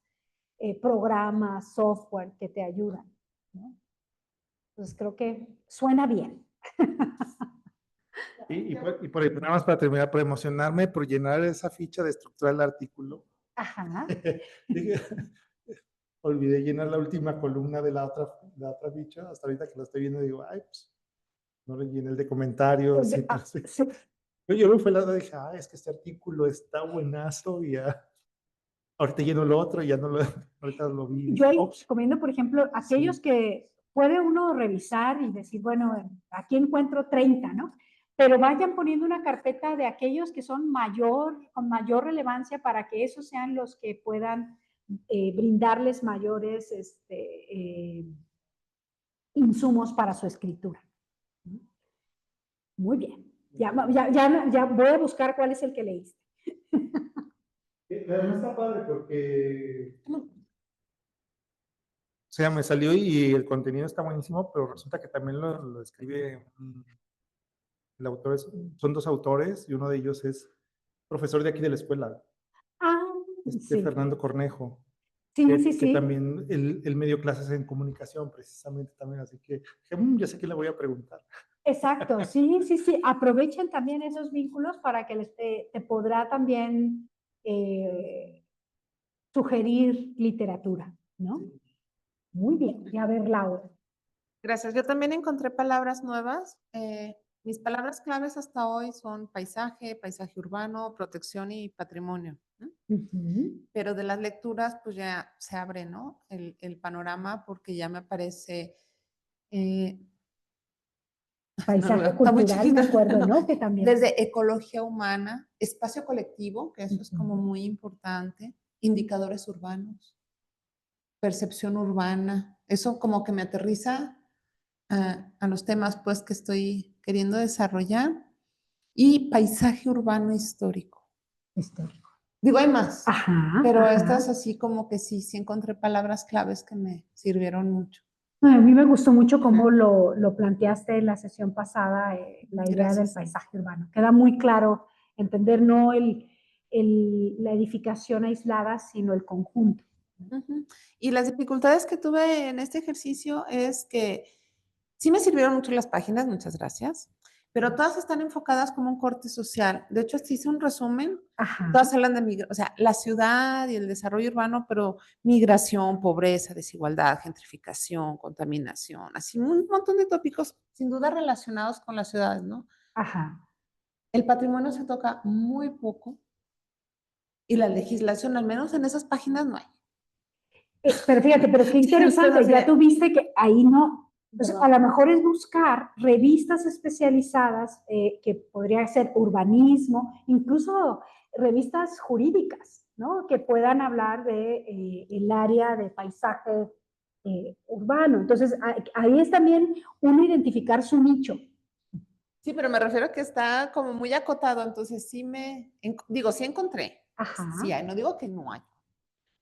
programas, software que te ayudan, ¿no? Entonces creo que suena bien. Y por ahí, nada más para terminar, por emocionarme, por llenar esa ficha de estructura del artículo, Ajá. dije, olvidé llenar la última columna de la otra ficha. Hasta ahorita que la estoy viendo, digo, ay, pues, no le llené el de comentarios. Sí. Yo me fue la dije, es que este artículo está buenazo y ya. Ahorita lleno lo otro y ya no lo, ahorita lo vi. Yo ahí Ops. recomiendo, por ejemplo, aquellos Sí. que puede uno revisar y decir, bueno, aquí encuentro 30, ¿no? Pero vayan poniendo una carpeta de aquellos que son con mayor relevancia para que esos sean los que puedan brindarles mayores insumos para su escritura. Muy bien. Ya voy a buscar cuál es el que leíste. Pero no está padre porque, o sea, me salió y el contenido está buenísimo, pero resulta que también lo escribe el autor, son dos autores y uno de ellos es profesor de aquí de la escuela, Sí. Fernando Cornejo. Sí, que, sí. que también él me dio clases en comunicación precisamente también, así que ya sé que le voy a preguntar. Exacto, sí. Aprovechen también esos vínculos para que te podrá también sugerir literatura, ¿no? Muy bien. Y a ver, Laura. Gracias. Yo también encontré palabras nuevas. Mis palabras claves hasta hoy son paisaje, paisaje urbano, protección y patrimonio, ¿no? Pero de las lecturas, pues ya se abre, ¿no? El panorama porque ya me aparece... Paisaje está muy cultural, me chiquito, acuerdo, ¿no? ¿no? Que también. Desde ecología humana, espacio colectivo, que eso es como muy importante, indicadores urbanos, percepción urbana, eso como que me aterriza a los temas pues que estoy queriendo desarrollar, y paisaje urbano histórico. Histórico. Digo, hay más, Ajá. pero ajá. estas así como que sí encontré palabras claves que me sirvieron mucho. A mí me gustó mucho cómo lo planteaste en la sesión pasada, la idea del Gracias. paisaje urbano. Queda muy claro entender no la edificación aislada, sino el conjunto. Y las dificultades que tuve en este ejercicio es que sí me sirvieron mucho las páginas, muchas gracias, pero todas están enfocadas como un corte social. De hecho, hasta hice un resumen. Ajá. Todas hablan de o sea, la ciudad y el desarrollo urbano, pero migración, pobreza, desigualdad, gentrificación, contaminación, así un montón de tópicos sin duda relacionados con las ciudades, ¿no? Ajá. El patrimonio se toca muy poco y la legislación, al menos en esas páginas, no hay. Pero fíjate, pero qué interesante, ya tuviste que ahí no, entonces a lo mejor es buscar revistas especializadas que podría ser urbanismo, incluso revistas jurídicas, ¿no? Que puedan hablar de el área de paisaje urbano. Entonces ahí es también uno identificar su nicho. Sí, pero me refiero a que está como muy acotado, entonces sí sí encontré. Ajá. Sí hay, no digo que no hay,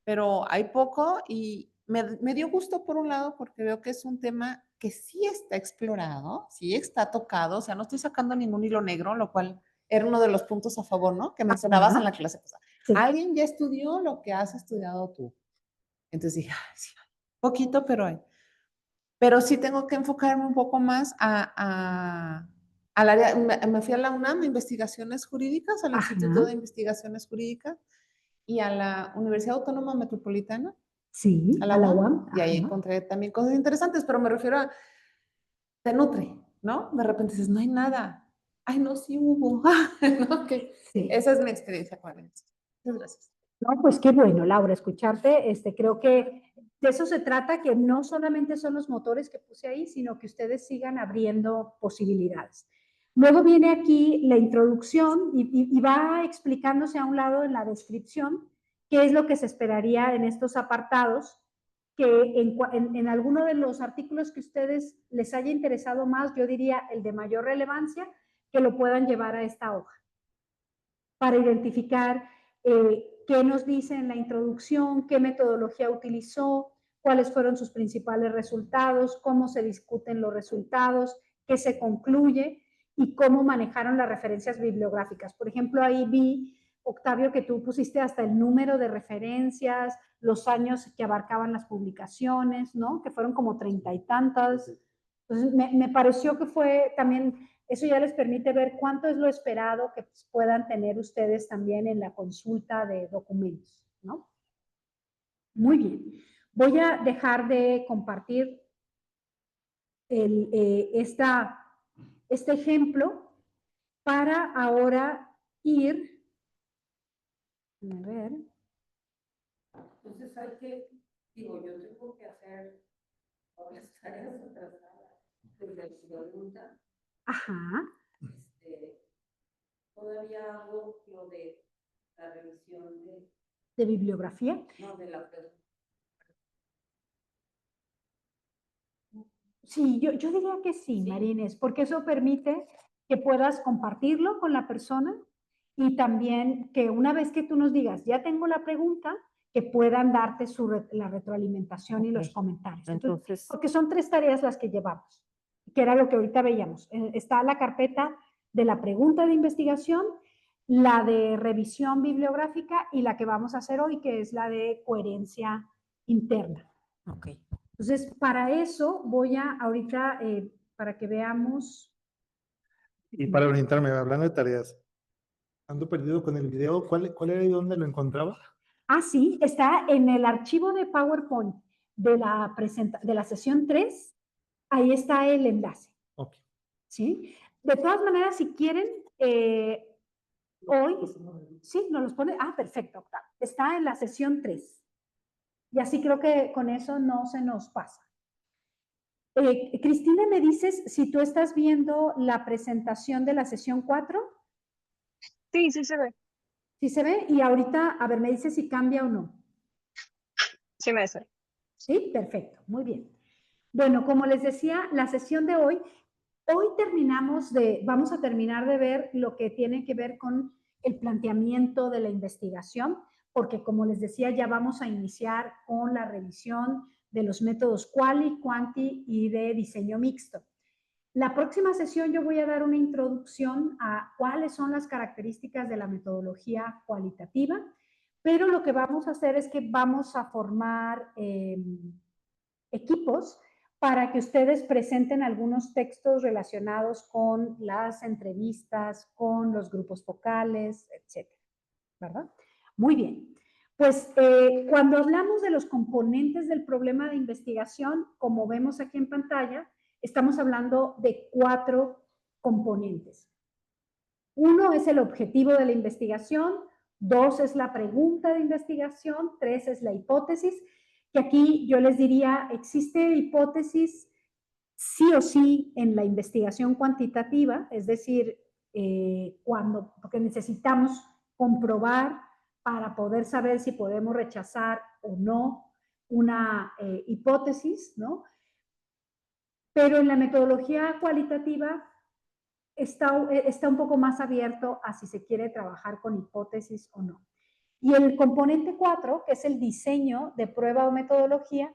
pero hay poco y me dio gusto por un lado porque veo que es un tema que sí está explorado, sí está tocado, o sea, no estoy sacando ningún hilo negro, lo cual era uno de los puntos a favor, ¿no? Que mencionabas en la clase pasada. Sí. Alguien ya estudió lo que has estudiado tú. Entonces dije, sí, poquito, pero hay. Pero sí tengo que enfocarme un poco más al área, me fui a la UNAM, Investigaciones Jurídicas, al Ajá. Instituto de Investigaciones Jurídicas y a la Universidad Autónoma Metropolitana. Sí, A la UAM. Y ahí Ajá. encontré también cosas interesantes, pero me refiero a, te nutre, ¿no? De repente dices, no hay nada. Ay, no, sí hubo. ¿No? Que Sí. esa es mi experiencia con eso. Muchas gracias. No, pues qué bueno, Laura, escucharte. Creo que de eso se trata, que no solamente son los motores que puse ahí, sino que ustedes sigan abriendo posibilidades. Luego viene aquí la introducción y va explicándose a un lado en la descripción qué es lo que se esperaría en estos apartados, que en alguno de los artículos que ustedes les haya interesado más, yo diría el de mayor relevancia, que lo puedan llevar a esta hoja para identificar qué nos dice en la introducción, qué metodología utilizó, cuáles fueron sus principales resultados, cómo se discuten los resultados, qué se concluye y cómo manejaron las referencias bibliográficas. Por ejemplo, ahí vi, Octavio, que tú pusiste hasta el número de referencias, los años que abarcaban las publicaciones, ¿no? Que fueron como 30 y tantas. Entonces, me pareció que fue también, eso ya les permite ver cuánto es lo esperado que puedan tener ustedes también en la consulta de documentos, ¿no? Muy bien. Voy a dejar de compartir este ejemplo para ahora ir, a ver. Entonces hay que, digo, yo tengo que hacer todas las tareas atrasadas desde la pregunta. Ajá. Todavía hago lo de la revisión ¿De bibliografía? no, de la pregunta. Sí, yo diría que sí, Sí. Marines, porque eso permite que puedas compartirlo con la persona y también que una vez que tú nos digas, ya tengo la pregunta, que puedan darte la retroalimentación y los comentarios. Entonces, porque son 3 tareas las que llevamos, que era lo que ahorita veíamos. Está la carpeta de la pregunta de investigación, la de revisión bibliográfica y la que vamos a hacer hoy, que es la de coherencia interna. Ok. Entonces, para eso voy a ahorita, para que veamos. Y para orientarme, hablando de tareas, ando perdido con el video. ¿Cuál era y dónde lo encontraba? Ah, sí, está en el archivo de PowerPoint de la sesión 3. Ahí está el enlace. Ok. ¿Sí? De todas maneras, si quieren, hoy, sí, nos los pone. Ah, perfecto, Octavio. Está en la sesión 3. Y así creo que con eso no se nos pasa. Cristina, ¿me dices si tú estás viendo la presentación de la sesión 4? Sí, sí se ve. ¿Sí se ve? Y ahorita, a ver, me dices si cambia o no. Sí me hace. Sí, perfecto, muy bien. Bueno, como les decía, la sesión de hoy vamos a terminar de ver lo que tiene que ver con el planteamiento de la investigación, porque como les decía, ya vamos a iniciar con la revisión de los métodos Quali, Quanti y de diseño mixto. La próxima sesión yo voy a dar una introducción a cuáles son las características de la metodología cualitativa, pero lo que vamos a hacer es que vamos a formar equipos para que ustedes presenten algunos textos relacionados con las entrevistas, con los grupos focales, etcétera, ¿verdad? Muy bien. Pues cuando hablamos de los componentes del problema de investigación, como vemos aquí en pantalla, estamos hablando de 4 componentes. 1 es el objetivo de la investigación, 2 es la pregunta de investigación, 3 es la hipótesis, que aquí yo les diría, existe hipótesis sí o sí en la investigación cuantitativa, es decir, porque necesitamos comprobar para poder saber si podemos rechazar o no una hipótesis, ¿no? Pero en la metodología cualitativa está un poco más abierto a si se quiere trabajar con hipótesis o no. Y el componente 4, que es el diseño de prueba o metodología,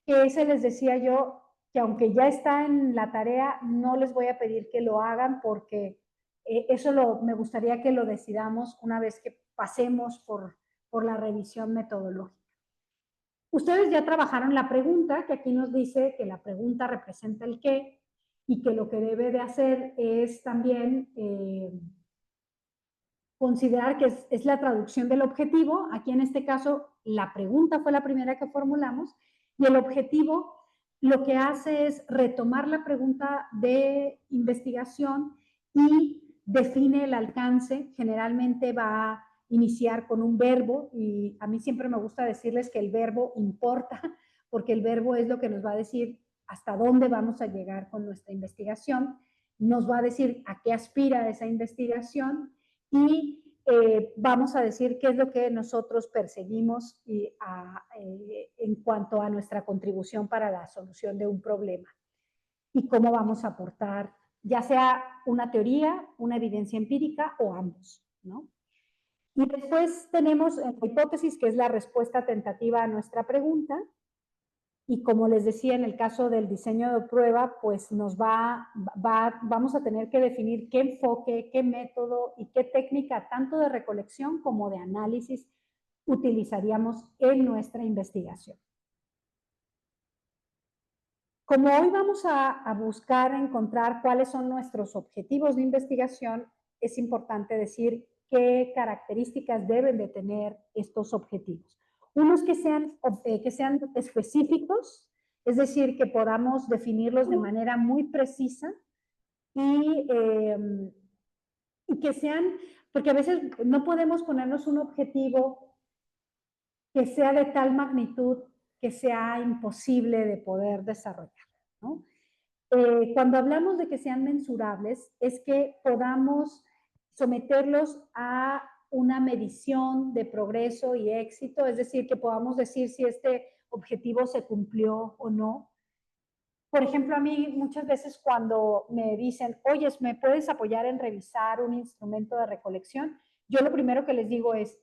que ese les decía yo que aunque ya está en la tarea, no les voy a pedir que lo hagan porque eso me gustaría que lo decidamos una vez que pasemos por la revisión metodológica. Ustedes ya trabajaron la pregunta, que aquí nos dice que la pregunta representa el qué y que lo que debe de hacer es también considerar que es la traducción del objetivo. Aquí en este caso, la pregunta fue la primera que formulamos y el objetivo lo que hace es retomar la pregunta de investigación y define el alcance. Generalmente va a iniciar con un verbo y a mí siempre me gusta decirles que el verbo importa porque el verbo es lo que nos va a decir hasta dónde vamos a llegar con nuestra investigación, nos va a decir a qué aspira esa investigación y vamos a decir qué es lo que nosotros perseguimos en cuanto a nuestra contribución para la solución de un problema y cómo vamos a aportar, ya sea una teoría, una evidencia empírica o ambos, ¿no? Y después tenemos la hipótesis, que es la respuesta tentativa a nuestra pregunta. Y como les decía, en el caso del diseño de prueba, pues vamos a tener que definir qué enfoque, qué método y qué técnica, tanto de recolección como de análisis, utilizaríamos en nuestra investigación. Como hoy vamos a buscar encontrar cuáles son nuestros objetivos de investigación, es importante decir qué características deben de tener estos objetivos. Unos que sean específicos, es decir, que podamos definirlos de manera muy precisa y que sean, porque a veces no podemos ponernos un objetivo que sea de tal magnitud que sea imposible de poder desarrollar, ¿no? Cuando hablamos de que sean mensurables, es que podamos someterlos a una medición de progreso y éxito, es decir, que podamos decir si este objetivo se cumplió o no. Por ejemplo, a mí muchas veces cuando me dicen, oye, ¿me puedes apoyar en revisar un instrumento de recolección? Yo lo primero que les digo es,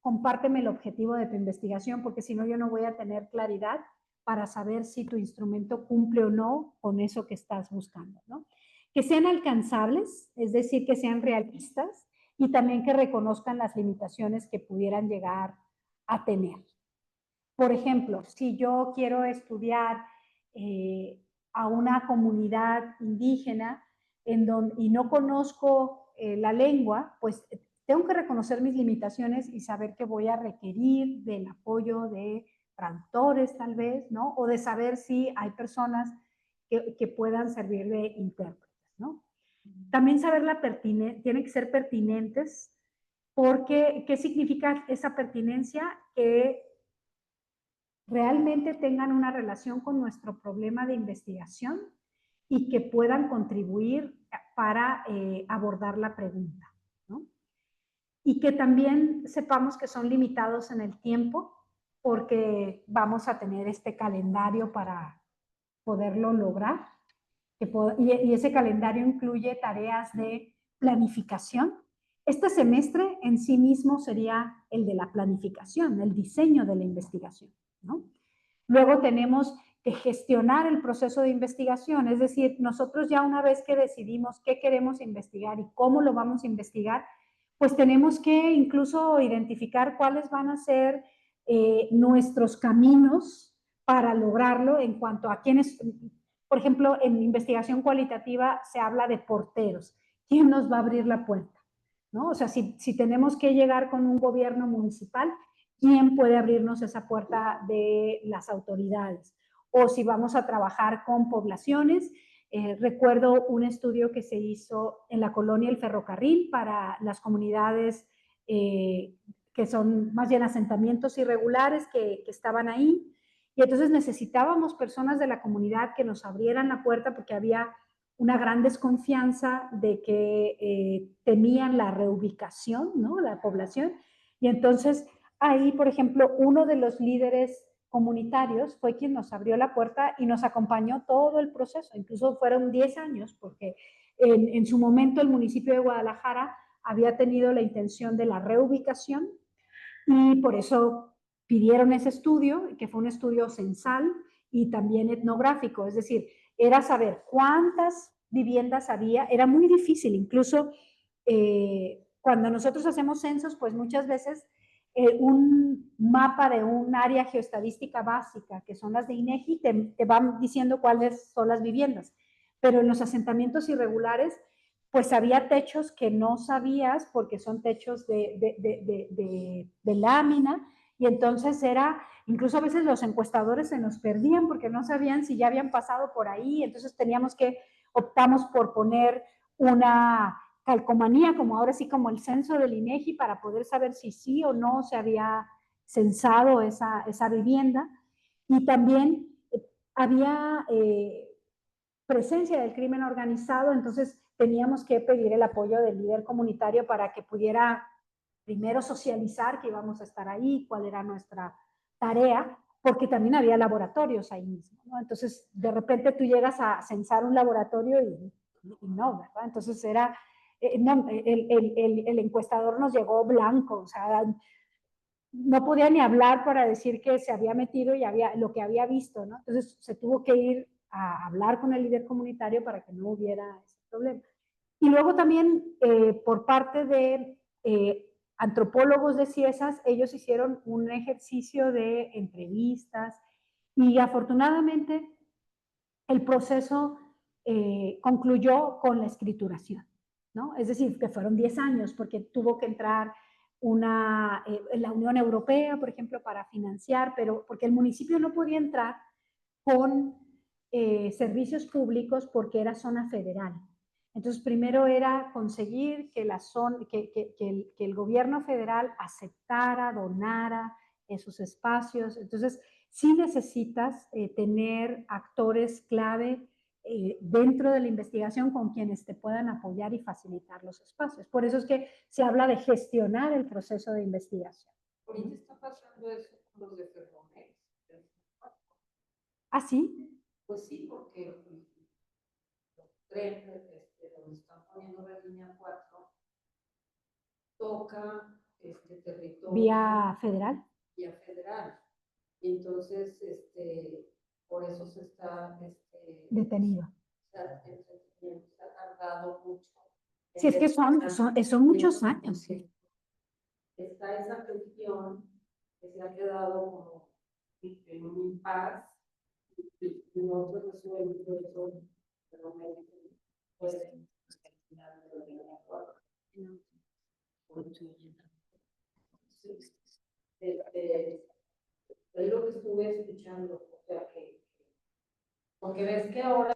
compárteme el objetivo de tu investigación, porque si no, yo no voy a tener claridad para saber si tu instrumento cumple o no con eso que estás buscando, ¿no? Que sean alcanzables, es decir, que sean realistas y también que reconozcan las limitaciones que pudieran llegar a tener. Por ejemplo, si yo quiero estudiar a una comunidad indígena y no conozco la lengua, pues tengo que reconocer mis limitaciones y saber que voy a requerir del apoyo de traductores tal vez, ¿no? O de saber si hay personas que puedan servir de intérpretes, ¿no? También saber la pertinencia, tienen que ser pertinentes, porque ¿qué significa esa pertinencia? Que realmente tengan una relación con nuestro problema de investigación y que puedan contribuir para abordar la pregunta, ¿no? Y que también sepamos que son limitados en el tiempo porque vamos a tener este calendario para poderlo lograr. Y ese calendario incluye tareas de planificación. Este semestre en sí mismo sería el de la planificación, el diseño de la investigación, ¿no? Luego tenemos que gestionar el proceso de investigación, es decir, nosotros ya una vez que decidimos qué queremos investigar y cómo lo vamos a investigar, pues tenemos que incluso identificar cuáles van a ser nuestros caminos para lograrlo en cuanto a quiénes, por ejemplo, en investigación cualitativa se habla de porteros. ¿Quién nos va a abrir la puerta? ¿No? O sea, si tenemos que llegar con un gobierno municipal, ¿quién puede abrirnos esa puerta de las autoridades? O si vamos a trabajar con poblaciones, recuerdo un estudio que se hizo en la colonia El Ferrocarril para las comunidades que son más bien asentamientos irregulares que estaban ahí. Y entonces necesitábamos personas de la comunidad que nos abrieran la puerta porque había una gran desconfianza de que temían la reubicación, ¿no? La población. Y entonces ahí, por ejemplo, uno de los líderes comunitarios fue quien nos abrió la puerta y nos acompañó todo el proceso. Incluso fueron 10 años porque en su momento el municipio de Guadalajara había tenido la intención de la reubicación y por eso pidieron ese estudio, que fue un estudio censal y también etnográfico, es decir, era saber cuántas viviendas había, era muy difícil, incluso cuando nosotros hacemos censos, pues muchas veces un mapa de un área geoestadística básica, que son las de INEGI, te van diciendo cuáles son las viviendas, pero en los asentamientos irregulares, pues había techos que no sabías porque son techos de lámina y entonces era, incluso a veces los encuestadores se nos perdían porque no sabían si ya habían pasado por ahí, entonces optamos por poner una calcomanía, como ahora sí como el censo del INEGI, para poder saber si sí o no se había censado esa vivienda. Y también había presencia del crimen organizado, entonces teníamos que pedir el apoyo del líder comunitario para que pudiera primero socializar que íbamos a estar ahí, cuál era nuestra tarea, porque también había laboratorios ahí mismo, ¿no? Entonces, de repente tú llegas a censar un laboratorio y no, ¿verdad? Entonces era, no, el encuestador nos llegó blanco, o sea, no podía ni hablar para decir que se había metido y había lo que había visto, ¿no? Entonces se tuvo que ir a hablar con el líder comunitario para que no hubiera ese problema. Y luego también por parte de antropólogos de Ciesas, ellos hicieron un ejercicio de entrevistas y afortunadamente el proceso concluyó con la escrituración, ¿no? Es decir, que fueron 10 años porque tuvo que entrar la Unión Europea, por ejemplo, para financiar, pero porque el municipio no podía entrar con servicios públicos porque era zona federal. Entonces, primero era conseguir que el gobierno federal aceptara, donara esos espacios. Entonces, sí necesitas tener actores clave dentro de la investigación con quienes te puedan apoyar y facilitar los espacios. Por eso es que se habla de gestionar el proceso de investigación. Ahorita está pasando eso con los de Ferromex. ¿Ah, sí? Pues sí, porque los trenes donde están poniendo la línea 4 toca territorio ¿Vía federal? vía federal. Y entonces, por eso se está Detenido. se ha tardado mucho. Sí, es que son muchos años. Sí. Está esa cuestión que se ha quedado como en un impasse y no se resuelve eso, pero me pueden terminar de lo es lo que estuve escuchando, o sea que, porque ves que ahora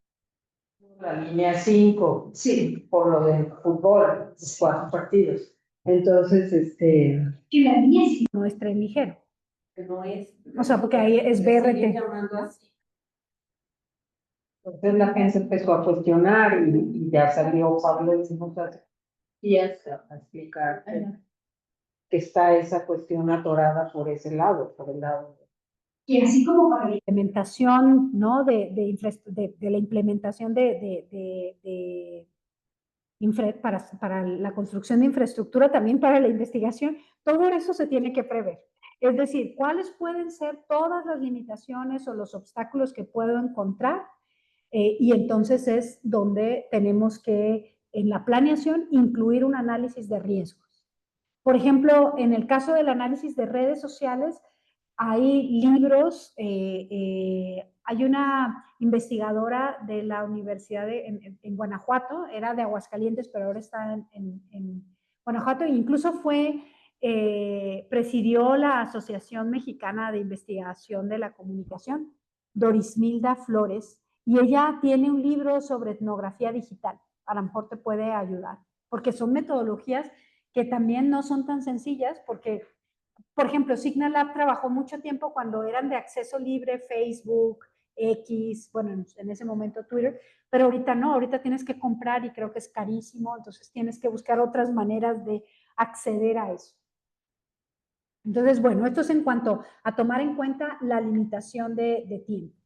la línea 5, sí, por lo del fútbol, los 4 partidos. Entonces, Que la línea no es tren ligero. que no es. O sea, porque ahí es le siguen BRT. llamando así. Entonces la gente empezó a cuestionar y ya salió Pablo Díaz a explicar que está esa cuestión atorada por ese lado, por el lado. Y así como para la implementación, ¿no? De la implementación para la construcción de infraestructura, también para la investigación, todo eso se tiene que prever. Es decir, cuáles pueden ser todas las limitaciones o los obstáculos que puedo encontrar, y entonces es donde tenemos que, en la planeación, incluir un análisis de riesgos. Por ejemplo, en el caso del análisis de redes sociales, hay libros, hay una investigadora de la Universidad en Guanajuato, era de Aguascalientes, pero ahora está en Guanajuato, e incluso presidió la Asociación Mexicana de Investigación de la Comunicación, Dorismilda Flores, y ella tiene un libro sobre etnografía digital, a lo mejor te puede ayudar, porque son metodologías que también no son tan sencillas, porque, por ejemplo, Signalab trabajó mucho tiempo cuando eran de acceso libre, Facebook, X, bueno, en ese momento Twitter, pero ahorita no, ahorita tienes que comprar y creo que es carísimo, entonces tienes que buscar otras maneras de acceder a eso. Entonces, bueno, esto es en cuanto a tomar en cuenta la limitación de tiempo.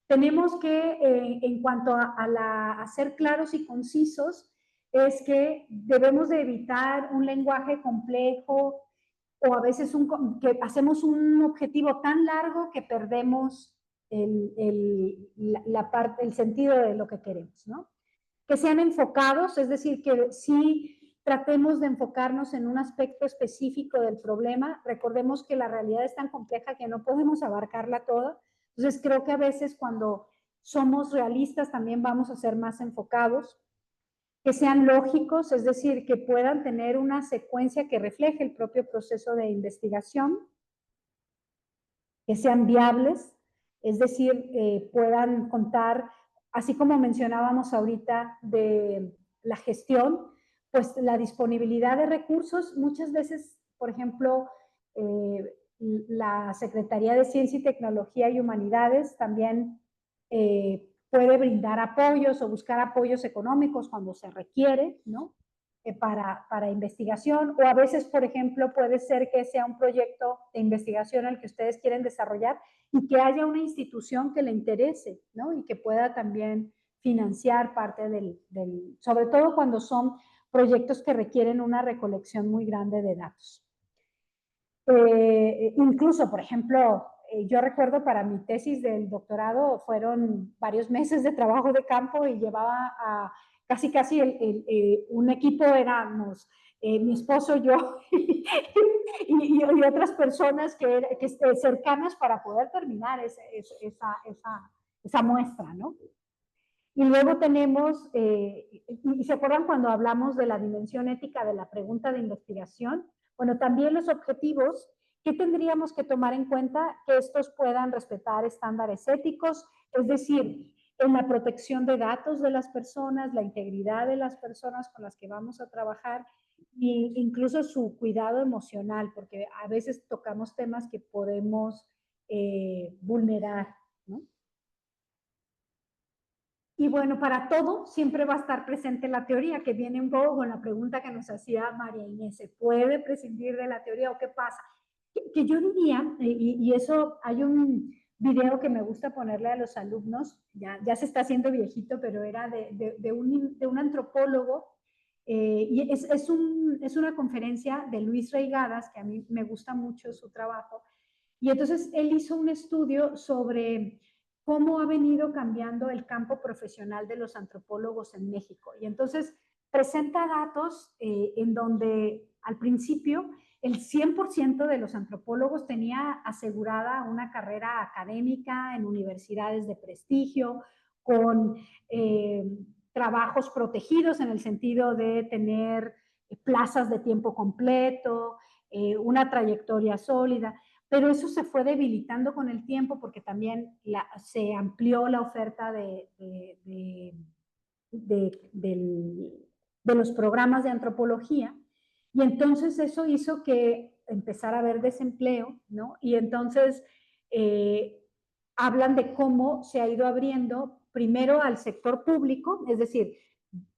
Tenemos que, en cuanto a ser claros y concisos, es que debemos de evitar un lenguaje complejo o a veces que hacemos un objetivo tan largo que perdemos el sentido de lo que queremos, ¿no? Que sean enfocados, es decir, que sí tratemos de enfocarnos en un aspecto específico del problema. Recordemos que la realidad es tan compleja que no podemos abarcarla toda. Entonces, creo que a veces cuando somos realistas también vamos a ser más enfocados, que sean lógicos, es decir, que puedan tener una secuencia que refleje el propio proceso de investigación, que sean viables, es decir, puedan contar, así como mencionábamos ahorita de la gestión, pues la disponibilidad de recursos, muchas veces, por ejemplo, la Secretaría de Ciencia y Tecnología y Humanidades también puede brindar apoyos o buscar apoyos económicos cuando se requiere, ¿no? Para investigación, o a veces, por ejemplo, puede ser que sea un proyecto de investigación al que ustedes quieren desarrollar y que haya una institución que le interese, ¿no? Y que pueda también financiar parte sobre todo cuando son proyectos que requieren una recolección muy grande de datos. Incluso, por ejemplo, yo recuerdo para mi tesis del doctorado fueron varios meses de trabajo de campo y llevaba a casi un equipo, éramos mi esposo, yo y otras personas que cercanas para poder terminar esa muestra, ¿no? Y luego tenemos, y se acuerdan cuando hablamos de la dimensión ética de la pregunta de investigación, bueno, también los objetivos, ¿qué tendríamos que tomar en cuenta? Que estos puedan respetar estándares éticos, es decir, en la protección de datos de las personas, la integridad de las personas con las que vamos a trabajar, e incluso su cuidado emocional, porque a veces tocamos temas que podemos vulnerar, ¿no? Y bueno, para todo siempre va a estar presente la teoría, que viene un poco con la pregunta que nos hacía María Inés, ¿se puede prescindir de la teoría o qué pasa? Que yo diría, y eso hay un video que me gusta ponerle a los alumnos, ya se está haciendo viejito, pero era de un antropólogo, y es una conferencia de Luis Reigadas, que a mí me gusta mucho su trabajo, y entonces él hizo un estudio sobre cómo ha venido cambiando el campo profesional de los antropólogos en México. Y entonces presenta datos en donde al principio el 100% de los antropólogos tenía asegurada una carrera académica en universidades de prestigio, con trabajos protegidos en el sentido de tener plazas de tiempo completo, una trayectoria sólida. Pero eso se fue debilitando con el tiempo porque también se amplió la oferta de los programas de antropología, y entonces eso hizo que empezara a haber desempleo, ¿no? Y entonces hablan de cómo se ha ido abriendo primero al sector público, es decir,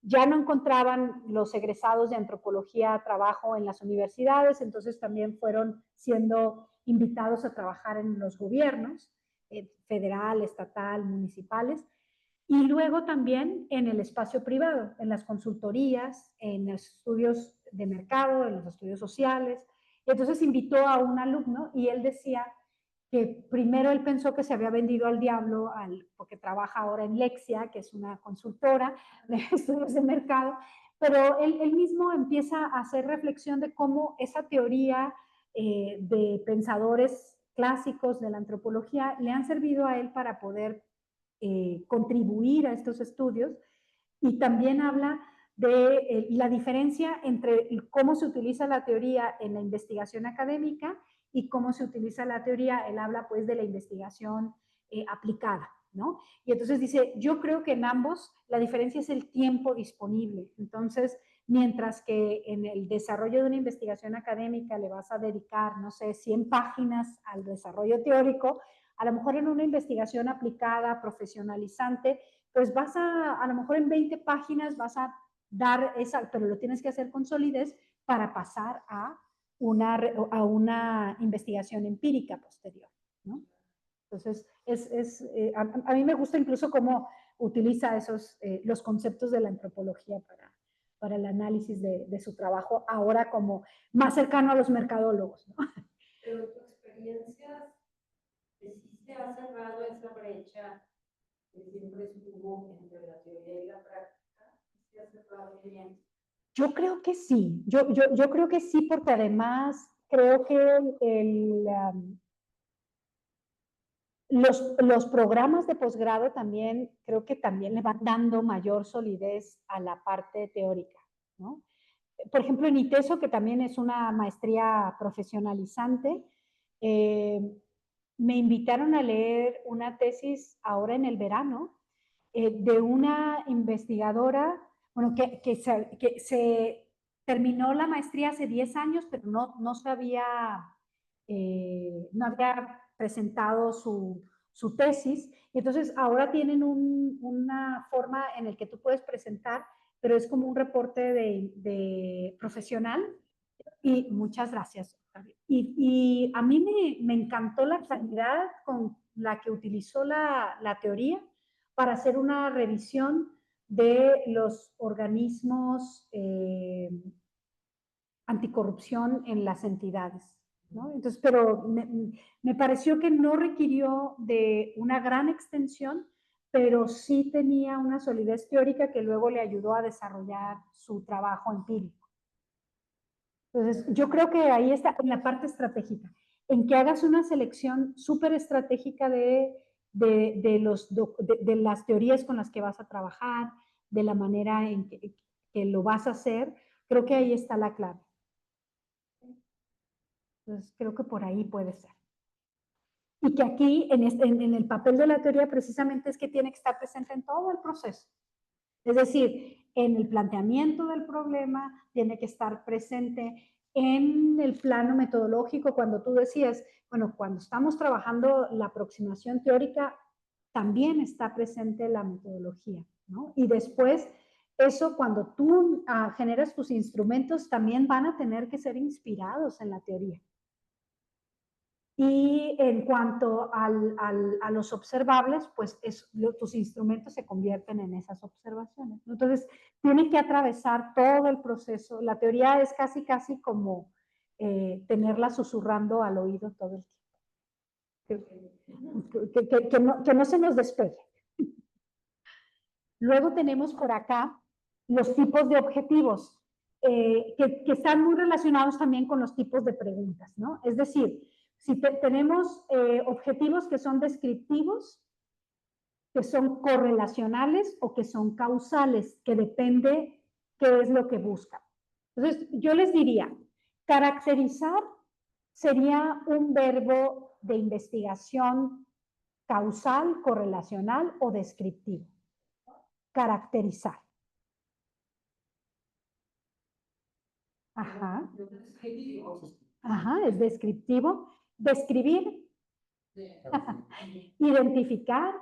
ya no encontraban los egresados de antropología trabajo en las universidades, entonces también fueron siendo invitados a trabajar en los gobiernos, federal, estatal, municipales, y luego también en el espacio privado, en las consultorías, en los estudios de mercado, en los estudios sociales. Y entonces invitó a un alumno y él decía que primero él pensó que se había vendido al diablo porque trabaja ahora en Lexia, que es una consultora de estudios de mercado, pero él mismo empieza a hacer reflexión de cómo esa teoría de pensadores clásicos de la antropología le han servido a él para poder contribuir a estos estudios, y también habla de la diferencia entre cómo se utiliza la teoría en la investigación académica y cómo se utiliza la teoría, él habla pues de la investigación aplicada, ¿no? Y entonces dice, yo creo que en ambos la diferencia es el tiempo disponible. Entonces, mientras que en el desarrollo de una investigación académica le vas a dedicar, no sé, 100 páginas al desarrollo teórico, a lo mejor en una investigación aplicada, profesionalizante, pues vas a lo mejor en 20 páginas vas a dar esa, pero lo tienes que hacer con solidez para pasar a una investigación empírica posterior, ¿no? Entonces, a mí me gusta incluso cómo utiliza los conceptos de la antropología para el análisis de su trabajo, ahora como más cercano a los mercadólogos, ¿no? Pero tu experiencia, sí se ha cerrado esa brecha que siempre estuvo entre la teoría y la práctica, se ha cerrado bien. Yo creo que sí, yo creo que sí, porque además creo que los programas de posgrado también, creo que también le van dando mayor solidez a la parte teórica, ¿no? Por ejemplo, en ITESO, que también es una maestría profesionalizante, me invitaron a leer una tesis ahora en el verano de una investigadora, bueno, que se terminó la maestría hace 10 años, pero no se había no había presentado su tesis. Entonces, ahora tienen una forma en la que tú puedes presentar, pero es como un reporte de profesional. Y muchas gracias. Y a mí me encantó la claridad con la que utilizó la teoría para hacer una revisión de los organismos anticorrupción en las entidades, ¿no? Entonces, pero me pareció que no requirió de una gran extensión, pero sí tenía una solidez teórica que luego le ayudó a desarrollar su trabajo empírico. Entonces, yo creo que ahí está en la parte estratégica, en que hagas una selección súper estratégica de las teorías con las que vas a trabajar, de la manera en que lo vas a hacer. Creo que ahí está la clave. Entonces, creo que por ahí puede ser. Y que aquí, en el papel de la teoría, precisamente es que tiene que estar presente en todo el proceso. Es decir, en el planteamiento del problema, tiene que estar presente en el plano metodológico, cuando tú decías, bueno, cuando estamos trabajando la aproximación teórica, también está presente la metodología, ¿no? Y después, eso cuando tú generas tus instrumentos, también van a tener que ser inspirados en la teoría. Y en cuanto a los observables, pues tus instrumentos se convierten en esas observaciones. Entonces, tiene que atravesar todo el proceso. La teoría es casi como tenerla susurrando al oído todo el tiempo. Que no se nos despegue. Luego tenemos por acá los tipos de objetivos, que están muy relacionados también con los tipos de preguntas, ¿no? Es decir, si tenemos objetivos que son descriptivos, que son correlacionales o que son causales, que depende qué es lo que buscan. Entonces, yo les diría, caracterizar sería un verbo de investigación causal, correlacional o descriptivo. Caracterizar. Ajá. Ajá, es descriptivo. Describir. Identificar.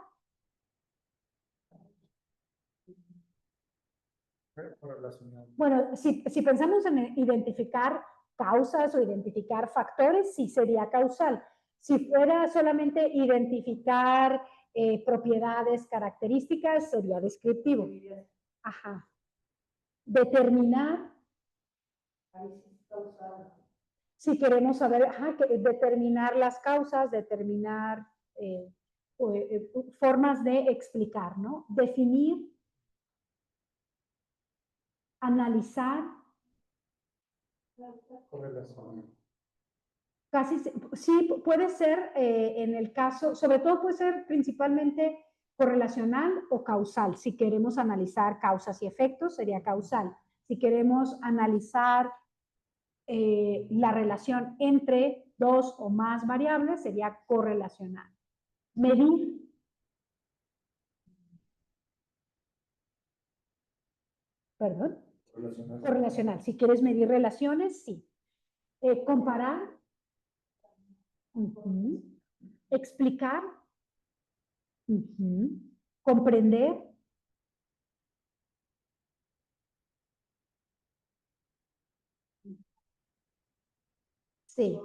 Bueno, si pensamos en identificar causas o identificar factores, sí sería causal. Si fuera solamente identificar propiedades, características, sería descriptivo. Ajá. Determinar. Si queremos saber, determinar las causas, determinar formas de explicar, ¿no? Definir, analizar. Correlación. Casi, sí, puede ser en el caso, sobre todo puede ser principalmente correlacional o causal. Si queremos analizar causas y efectos, sería causal. Si queremos analizar la relación entre dos o más variables, sería correlacional. Medir. Perdón. Correlacional. Si quieres medir relaciones, sí. Comparar. Explicar. Comprender. Sí.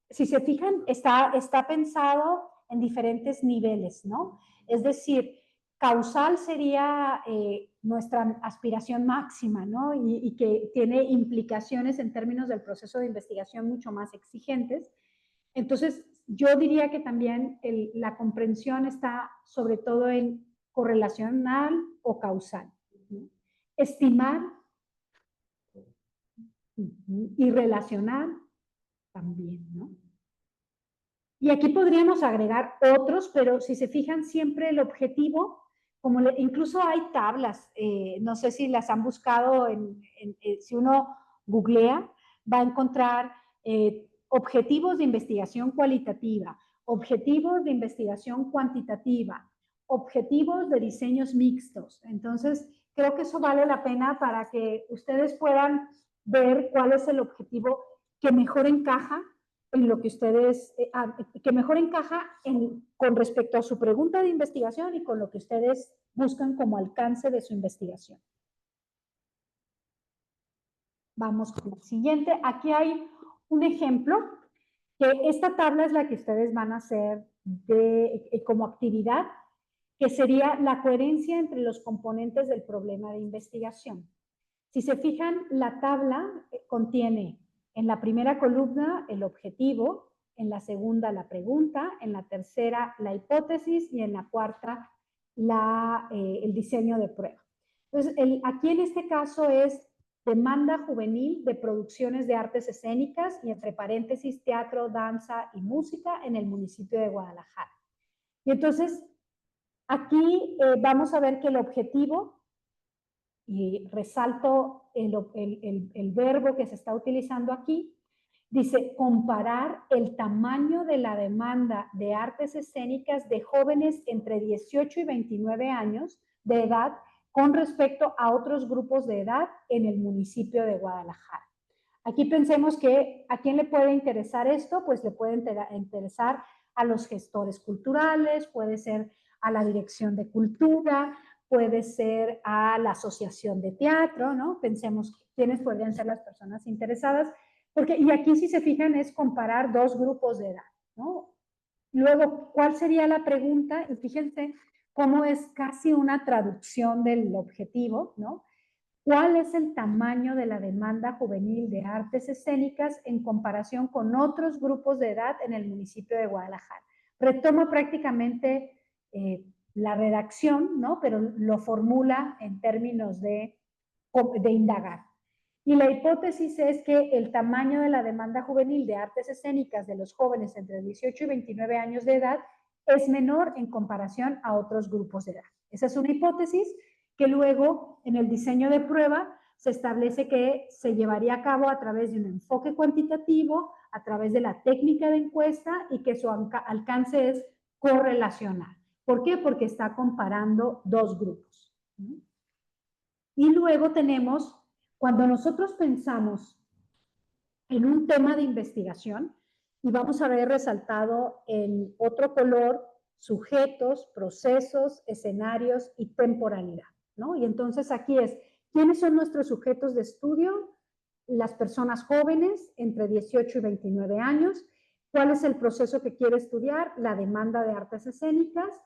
Si se fijan, está pensado en diferentes niveles, ¿no? Es decir, causal sería nuestra aspiración máxima, ¿no? Y que tiene implicaciones en términos del proceso de investigación mucho más exigentes. Entonces, yo diría que también la comprensión está sobre todo en correlacional o causal, ¿no? Estimar y relacionar también, ¿no? Y aquí podríamos agregar otros, pero si se fijan siempre el objetivo, como incluso hay tablas, no sé si las han buscado, si uno googlea, va a encontrar objetivos de investigación cualitativa, objetivos de investigación cuantitativa, objetivos de diseños mixtos. Entonces, creo que eso vale la pena para que ustedes puedan ver cuál es el objetivo que mejor encaja en lo que ustedes, que mejor encaja con respecto a su pregunta de investigación y con lo que ustedes buscan como alcance de su investigación. Vamos con el siguiente. Aquí hay un ejemplo, que esta tabla es la que ustedes van a hacer como actividad, que sería la coherencia entre los componentes del problema de investigación. Si se fijan, la tabla contiene en la primera columna el objetivo, en la segunda la pregunta, en la tercera la hipótesis y en la cuarta el diseño de prueba. Entonces, aquí en este caso es demanda juvenil de producciones de artes escénicas y entre paréntesis teatro, danza y música en el municipio de Guadalajara. Y entonces, aquí vamos a ver que el objetivo, y resalto el verbo que se está utilizando aquí, dice comparar el tamaño de la demanda de artes escénicas de jóvenes entre 18 y 29 años de edad con respecto a otros grupos de edad en el municipio de Guadalajara. Aquí pensemos que a quién le puede interesar esto, pues le puede interesar a los gestores culturales, puede ser a la Dirección de Cultura, puede ser a la Asociación de Teatro, ¿no? Pensemos quiénes podrían ser las personas interesadas, porque, y aquí si se fijan es comparar dos grupos de edad, ¿no? Luego, ¿cuál sería la pregunta? Y fíjense cómo es casi una traducción del objetivo, ¿no? ¿Cuál es el tamaño de la demanda juvenil de artes escénicas en comparación con otros grupos de edad en el municipio de Guadalajara? Retoma prácticamente la redacción, ¿no? Pero lo formula en términos de indagar. Y la hipótesis es que el tamaño de la demanda juvenil de artes escénicas de los jóvenes entre 18 y 29 años de edad es menor en comparación a otros grupos de edad. Esa es una hipótesis que luego en el diseño de prueba se establece que se llevaría a cabo a través de un enfoque cuantitativo, a través de la técnica de encuesta y que su alcance es correlacional. ¿Por qué? Porque está comparando dos grupos. Y luego tenemos, cuando nosotros pensamos en un tema de investigación, y vamos a ver resaltado en otro color sujetos, procesos, escenarios y temporalidad, ¿no? Y entonces aquí es, ¿quiénes son nuestros sujetos de estudio? Las personas jóvenes entre 18 y 29 años. ¿Cuál es el proceso que quiere estudiar? La demanda de artes escénicas.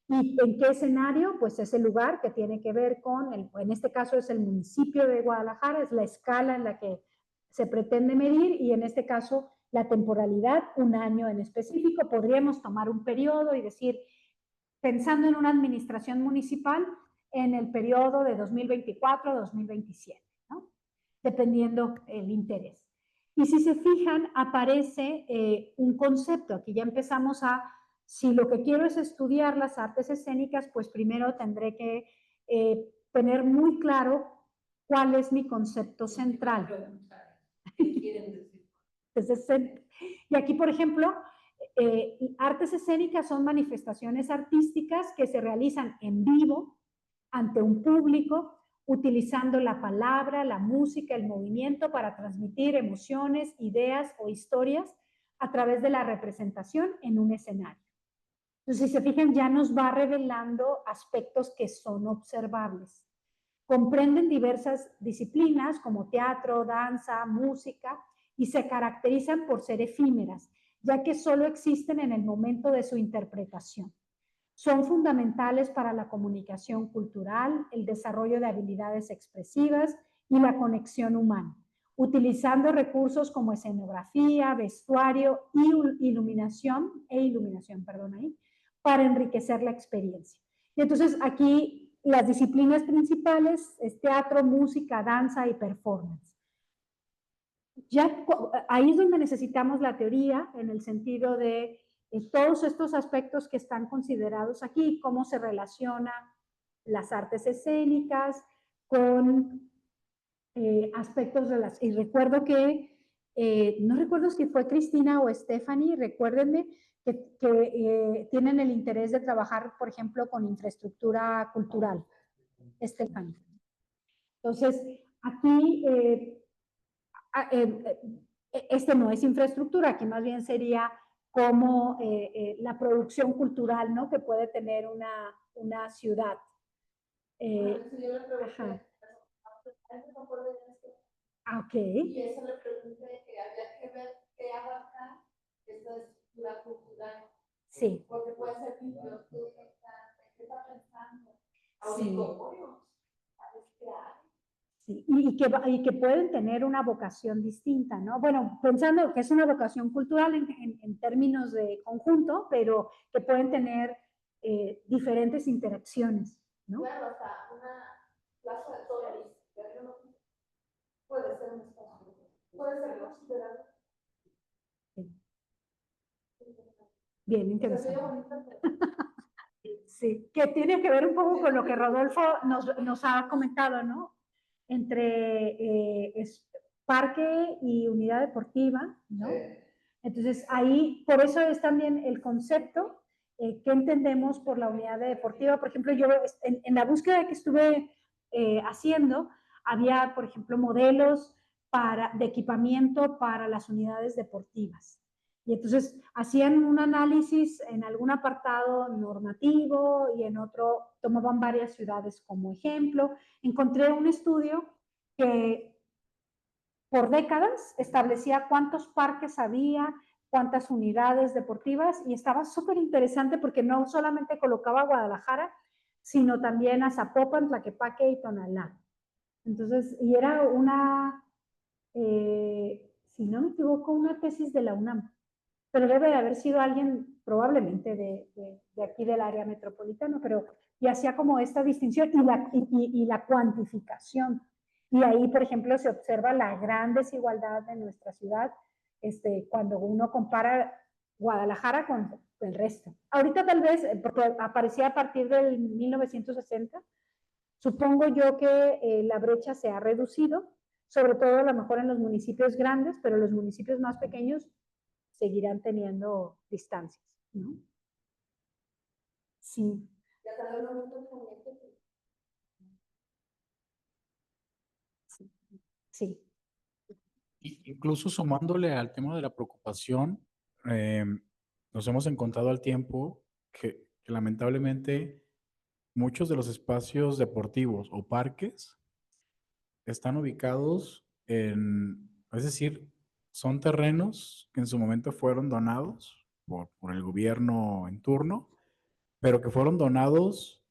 ¿Y en qué escenario? Pues es el lugar que tiene que ver con, en este caso es el municipio de Guadalajara, es la escala en la que se pretende medir y en este caso la temporalidad, un año en específico. Podríamos tomar un periodo y decir, pensando en una administración municipal, en el periodo de 2024 a 2027, ¿no? Dependiendo el interés. Y si se fijan, aparece un concepto. Aquí ya empezamos a, si lo que quiero es estudiar las artes escénicas, pues primero tendré que tener muy claro cuál es mi concepto central. ¿Qué quieren decir? Y aquí, por ejemplo, artes escénicas son manifestaciones artísticas que se realizan en vivo ante un público, utilizando la palabra, la música, el movimiento para transmitir emociones, ideas o historias a través de la representación en un escenario. Entonces, si se fijan, ya nos va revelando aspectos que son observables. Comprenden diversas disciplinas como teatro, danza, música, y se caracterizan por ser efímeras, ya que solo existen en el momento de su interpretación. Son fundamentales para la comunicación cultural, el desarrollo de habilidades expresivas y la conexión humana, utilizando recursos como escenografía, vestuario y iluminación, para enriquecer la experiencia. Y entonces aquí las disciplinas principales es teatro, música, danza y performance. Ya ahí es donde necesitamos la teoría en el sentido de todos estos aspectos que están considerados aquí, cómo se relaciona las artes escénicas con aspectos relacionados. Y recuerdo que, no recuerdo si fue Cristina o Stephanie, recuérdenme que tienen el interés de trabajar, por ejemplo, con infraestructura cultural. Stephanie. Entonces, aquí este no es infraestructura, aquí más bien sería como la producción cultural, ¿no? Que puede tener una ciudad. Eso yo le pregunté, Ajá. a él no puede ver esto. Ok. Y eso le pregunté que había que ver qué abarca esta estructura cultural. Sí. Porque puede ser biblioteca, ¿qué está pensando? Sí. Auditorios, ¿sabes qué hay? Sí, y que pueden tener una vocación distinta, ¿no? Bueno, pensando que es una vocación cultural en términos de conjunto, pero que pueden tener diferentes interacciones, ¿no? Claro, hasta una plaza de toros, puede ser un espacio, puede ser considerado. Bien interesante. Sí, que tiene que ver un poco con lo que Rodolfo nos ha comentado, ¿no? Entre parque y unidad deportiva, ¿no? Entonces, ahí, por eso es también el concepto que entendemos por la unidad deportiva. Por ejemplo, yo en la búsqueda que estuve haciendo, había, por ejemplo, modelos de equipamiento para las unidades deportivas. Y entonces hacían un análisis en algún apartado normativo y en otro tomaban varias ciudades como ejemplo. Encontré un estudio que por décadas establecía cuántos parques había, cuántas unidades deportivas y estaba súper interesante porque no solamente colocaba a Guadalajara, sino también a Zapopan, Tlaquepaque y Tonalá. Entonces, y era si no me equivoco, una tesis de la UNAM, pero debe de haber sido alguien probablemente de aquí del área metropolitana, pero y hacía como esta distinción y la cuantificación. Y ahí, por ejemplo, se observa la gran desigualdad de nuestra ciudad cuando uno compara Guadalajara con el resto. Ahorita tal vez, porque aparecía a partir del 1960, supongo yo que la brecha se ha reducido, sobre todo a lo mejor en los municipios grandes, pero los municipios más pequeños seguirán teniendo distancias, ¿no? Sí. Sí. Incluso sumándole al tema de la preocupación, nos hemos encontrado al tiempo que lamentablemente muchos de los espacios deportivos o parques están ubicados es decir, son terrenos que en su momento fueron donados por el gobierno en turno, pero que fueron donados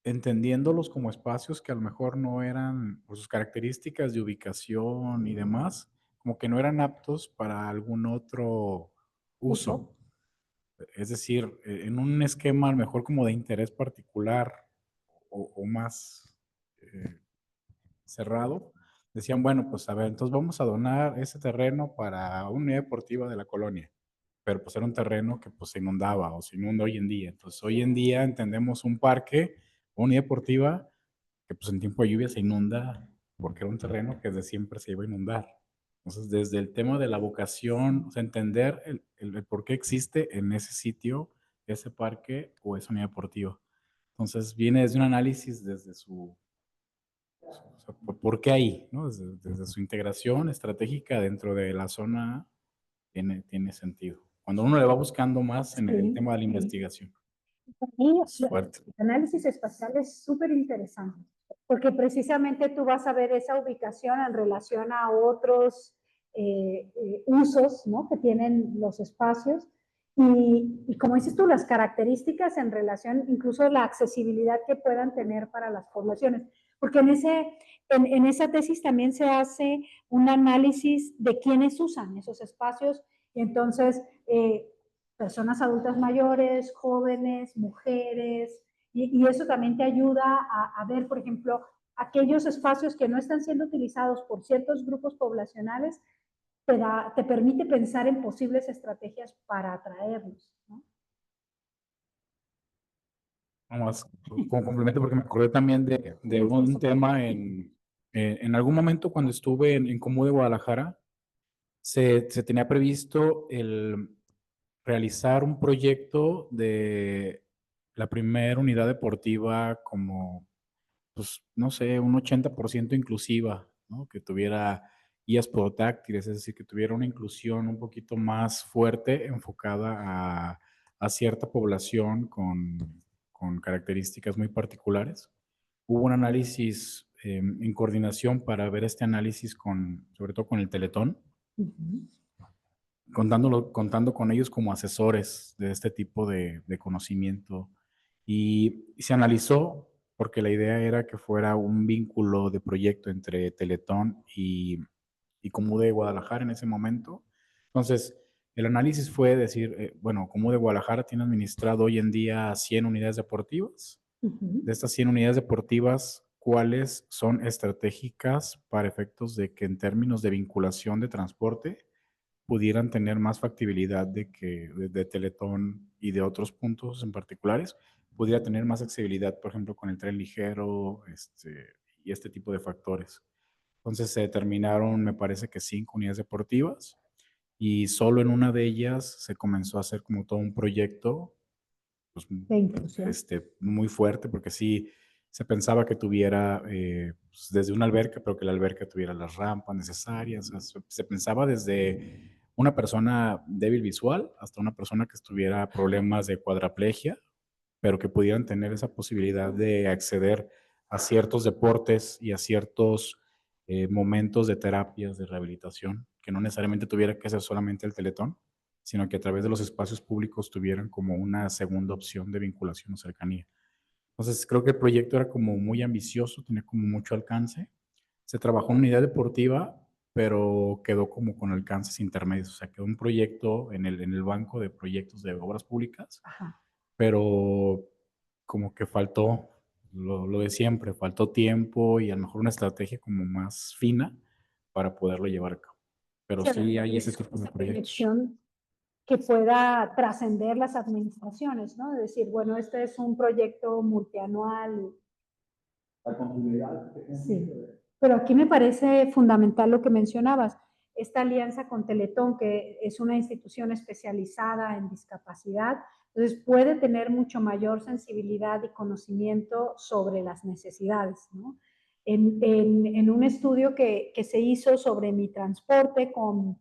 entendiéndolos como espacios que a lo mejor no eran, por sus características de ubicación y demás, como que no eran aptos para algún otro uso. Es decir, en un esquema a lo mejor como de interés particular o más cerrado, decían, bueno, pues a ver, entonces vamos a donar ese terreno para una unidad deportiva de la colonia, pero pues era un terreno que pues se inundaba o se inunda hoy en día. Entonces hoy en día entendemos un parque o unidad deportiva que pues en tiempo de lluvia se inunda porque era un terreno que desde siempre se iba a inundar. Entonces desde el tema de la vocación, o sea, entender el por qué existe en ese sitio ese parque o esa unidad deportiva. Entonces viene desde un análisis desde o sea, ¿por qué ahí? ¿No? Desde su integración estratégica dentro de la zona tiene sentido. Cuando uno le va buscando más en el tema de la investigación. Y Es fuerte. el análisis espacial es súper interesante, porque precisamente tú vas a ver esa ubicación en relación a otros usos, ¿no? Que tienen los espacios. Y como dices tú, las características en relación, incluso la accesibilidad que puedan tener para las poblaciones. Porque en esa tesis también se hace un análisis de quiénes usan esos espacios y entonces personas adultas mayores, jóvenes, mujeres, y eso también te ayuda a ver, por ejemplo, aquellos espacios que no están siendo utilizados por ciertos grupos poblacionales, te permite pensar en posibles estrategias para atraerlos, ¿no? Nomás como complemento porque me acordé también de un tema en algún momento cuando estuve en Comú de Guadalajara, se tenía previsto el realizar un proyecto de la primera unidad deportiva como, pues, no sé, un 80% inclusiva, ¿no? Que tuviera guías podotáctiles, es decir, que tuviera una inclusión un poquito más fuerte enfocada a cierta población con características muy particulares. Hubo un análisis en coordinación para ver este análisis sobre todo con el Teletón, contando con ellos como asesores de este tipo de conocimiento. Y se analizó porque la idea era que fuera un vínculo de proyecto entre Teletón y Comude de Guadalajara en ese momento. Entonces, el análisis fue decir, bueno, Comude de Guadalajara tiene administrado hoy en día 100 unidades deportivas. De estas 100 unidades deportivas, ¿cuáles son estratégicas para efectos de que en términos de vinculación de transporte pudieran tener más factibilidad de que de Teletón y de otros puntos en particulares, pudiera tener más accesibilidad, por ejemplo, con el tren ligero y este tipo de factores? Entonces se determinaron, me parece que 5 unidades deportivas y solo en una de ellas se comenzó a hacer como todo un proyecto pues, De inclusión. muy fuerte, porque sí se pensaba que tuviera pues, desde una alberca, pero que la alberca tuviera las rampas necesarias. O sea, se pensaba desde una persona débil visual hasta una persona que tuviera problemas de cuadraplegia, pero que pudieran tener esa posibilidad de acceder a ciertos deportes y a ciertos momentos de terapias, de rehabilitación, que no necesariamente tuviera que ser solamente el Teletón, sino que a través de los espacios públicos tuvieran como una segunda opción de vinculación o cercanía. Entonces, creo que el proyecto era como muy ambicioso, tenía como mucho alcance. Se trabajó en unidad deportiva, pero quedó como con alcances intermedios. O sea, quedó un proyecto en el banco de proyectos de obras públicas, Ajá. pero como que faltó lo de siempre, faltó tiempo y a lo mejor una estrategia como más fina para poderlo llevar a cabo. Pero sí hay ese tipo de proyectos. Proyección que pueda trascender las administraciones, ¿no? Es decir, bueno, este es un proyecto multianual. La continuidad. Sí, pero aquí me parece fundamental lo que mencionabas, esta alianza con Teletón, que es una institución especializada en discapacidad, entonces puede tener mucho mayor sensibilidad y conocimiento sobre las necesidades, ¿no? En un estudio que se hizo sobre mi transporte con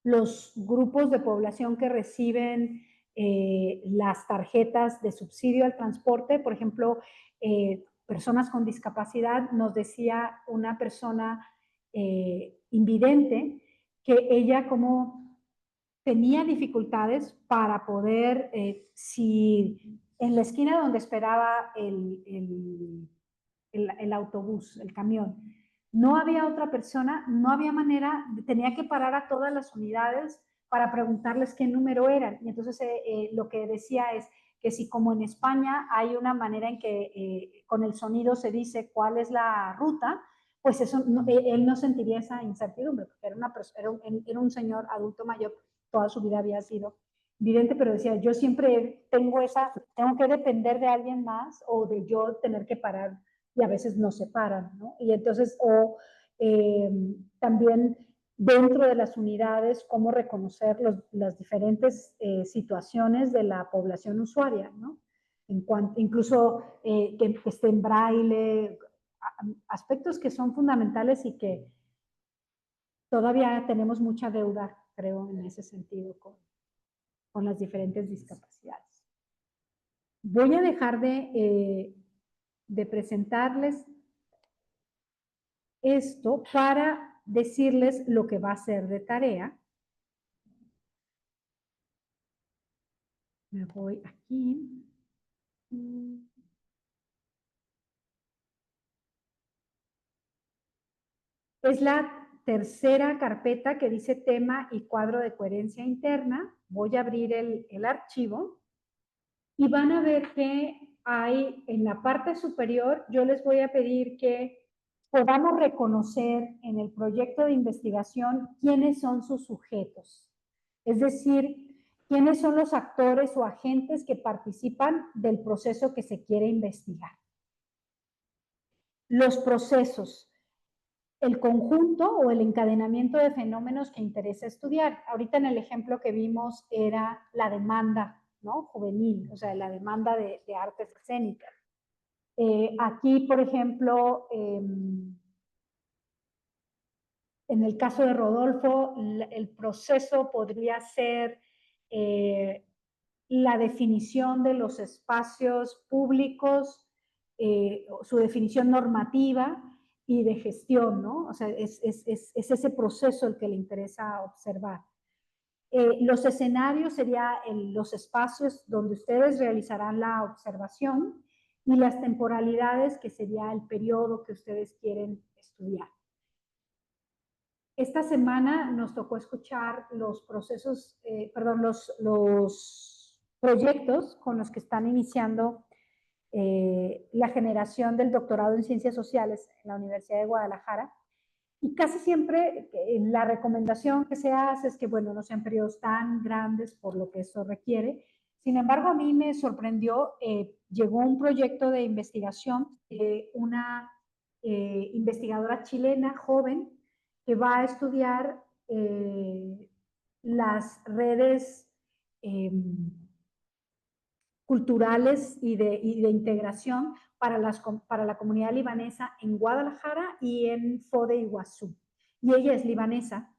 los grupos de población que reciben las tarjetas de subsidio al transporte, por ejemplo, personas con discapacidad, nos decía una persona invidente que ella como tenía dificultades para poder, si en la esquina donde esperaba el autobús, el camión, no había otra persona, no había manera, tenía que parar a todas las unidades para preguntarles qué número eran. Y entonces lo que decía es que si como en España hay una manera en que con el sonido se dice cuál es la ruta, pues eso, él no sentiría esa incertidumbre, porque era un señor adulto mayor, toda su vida había sido vidente, pero decía, yo siempre tengo que depender de alguien más o de yo tener que parar y a veces no se paran, ¿no? Y entonces, también dentro de las unidades, cómo reconocer las diferentes situaciones de la población usuaria, ¿no? Incluso que esté en braille, aspectos que son fundamentales y que todavía tenemos mucha deuda, creo, en ese sentido con las diferentes discapacidades. Voy a dejar de presentarles esto para decirles lo que va a ser de tarea. Me voy aquí. Es la tercera carpeta que dice tema y cuadro de coherencia interna. Voy a abrir el archivo y van a ver que hay en la parte superior, yo les voy a pedir que podamos reconocer en el proyecto de investigación quiénes son sus sujetos. Es decir, quiénes son los actores o agentes que participan del proceso que se quiere investigar. Los procesos, el conjunto o el encadenamiento de fenómenos que interesa estudiar. Ahorita en el ejemplo que vimos era la demanda, ¿no? Juvenil, o sea, la demanda de artes escénicas. Aquí, por ejemplo, En el caso de Rodolfo, el proceso podría ser la definición de los espacios públicos, su definición normativa y de gestión, ¿no? O sea, es ese proceso el que le interesa observar. Los escenarios serían los espacios donde ustedes realizarán la observación y las temporalidades, que sería el periodo que ustedes quieren estudiar. Esta semana nos tocó escuchar los procesos, los proyectos con los que están iniciando la generación del doctorado en Ciencias Sociales en la Universidad de Guadalajara. Y casi siempre la recomendación que se hace es que, bueno, no sean periodos tan grandes por lo que eso requiere. Sin embargo, a mí me sorprendió, llegó un proyecto de investigación de una investigadora chilena joven que va a estudiar las redes culturales y de integración para la comunidad libanesa en Guadalajara y en Foz de Iguazú. Y ella es libanesa,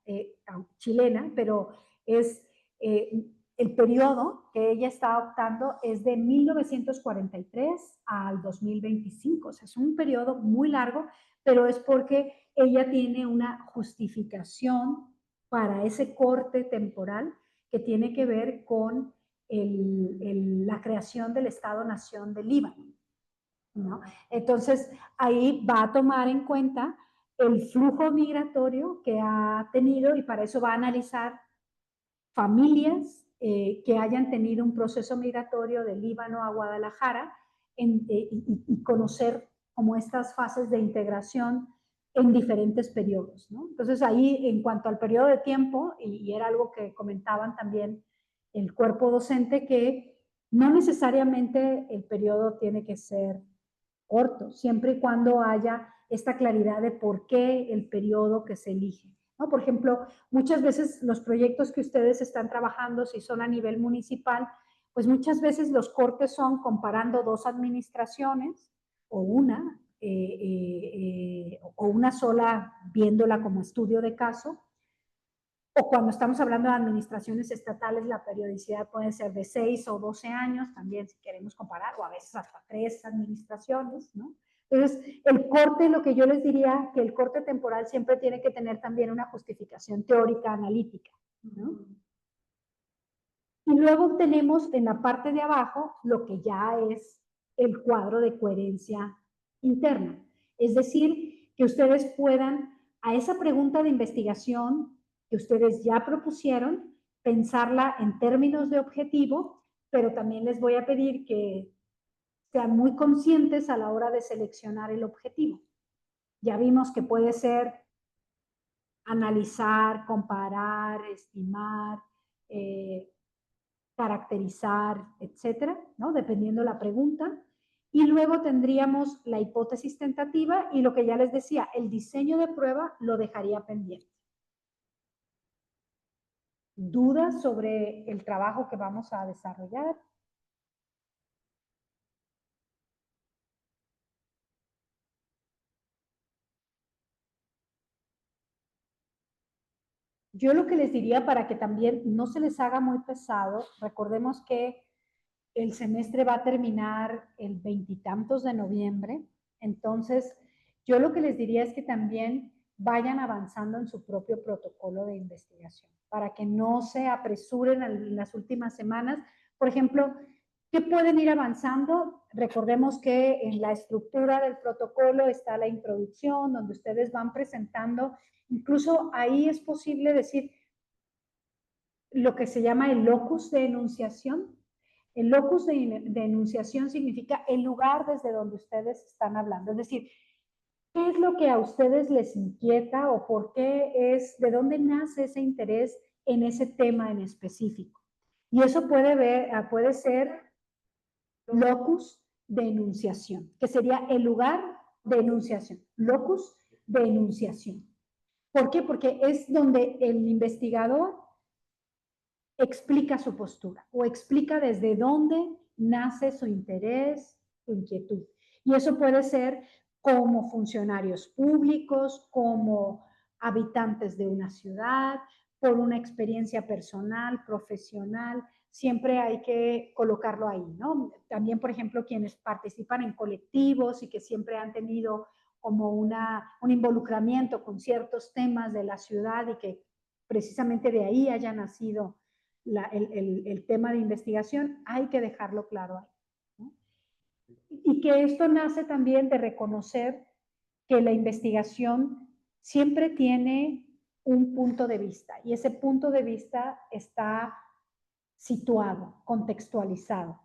chilena, pero es el periodo que ella está optando es de 1943 al 2025. O sea, es un periodo muy largo, pero es porque ella tiene una justificación para ese corte temporal que tiene que ver con la creación del Estado-Nación del Líbano, ¿no? Entonces, ahí va a tomar en cuenta el flujo migratorio que ha tenido y para eso va a analizar familias que hayan tenido un proceso migratorio de Líbano a Guadalajara y conocer como estas fases de integración en diferentes periodos, ¿no? Entonces, ahí, en cuanto al periodo de tiempo, y era algo que comentaban también el cuerpo docente, que no necesariamente el periodo tiene que ser corto, siempre y cuando haya esta claridad de por qué el periodo que se elige, ¿no? Por ejemplo, muchas veces los proyectos que ustedes están trabajando, si son a nivel municipal, pues muchas veces los cortes son comparando dos administraciones o una sola, viéndola como estudio de caso. O cuando estamos hablando de administraciones estatales, la periodicidad puede ser de 6 o 12 años, también si queremos comparar, o a veces hasta 3 administraciones, ¿no? Entonces, el corte, lo que yo les diría, que el corte temporal siempre tiene que tener también una justificación teórica, analítica, ¿no? Y luego tenemos en la parte de abajo lo que ya es el cuadro de coherencia interna. Es decir, que ustedes puedan, a esa pregunta de investigación que ustedes ya propusieron, pensarla en términos de objetivo, pero también les voy a pedir que sean muy conscientes a la hora de seleccionar el objetivo. Ya vimos que puede ser analizar, comparar, estimar, caracterizar, etcétera, ¿no? Dependiendo la pregunta. Y luego tendríamos la hipótesis tentativa y lo que ya les decía, el diseño de prueba lo dejaría pendiente. ¿Dudas sobre el trabajo que vamos a desarrollar? Yo lo que les diría para que también no se les haga muy pesado, recordemos que el semestre va a terminar el 20 y tantos de noviembre, entonces yo lo que les diría es que también vayan avanzando en su propio protocolo de investigación, para que no se apresuren en las últimas semanas. Por ejemplo, ¿qué pueden ir avanzando? Recordemos que en la estructura del protocolo está la introducción, donde ustedes van presentando, incluso ahí es posible decir lo que se llama el locus de enunciación. El locus de enunciación significa el lugar desde donde ustedes están hablando, es decir, ¿qué es lo que a ustedes les inquieta o por qué es, de dónde nace ese interés en ese tema en específico? Y eso puede ser locus de enunciación, que sería el lugar de enunciación, locus de enunciación. ¿Por qué? Porque es donde el investigador explica su postura o explica desde dónde nace su interés, su inquietud. Y eso puede ser como funcionarios públicos, como habitantes de una ciudad, por una experiencia personal, profesional, siempre hay que colocarlo ahí, ¿no? También, por ejemplo, quienes participan en colectivos y que siempre han tenido como un involucramiento con ciertos temas de la ciudad y que precisamente de ahí haya nacido el tema de investigación, hay que dejarlo claro ahí, ¿no? Y que esto nace también de reconocer que la investigación siempre tiene un punto de vista y ese punto de vista está situado, contextualizado.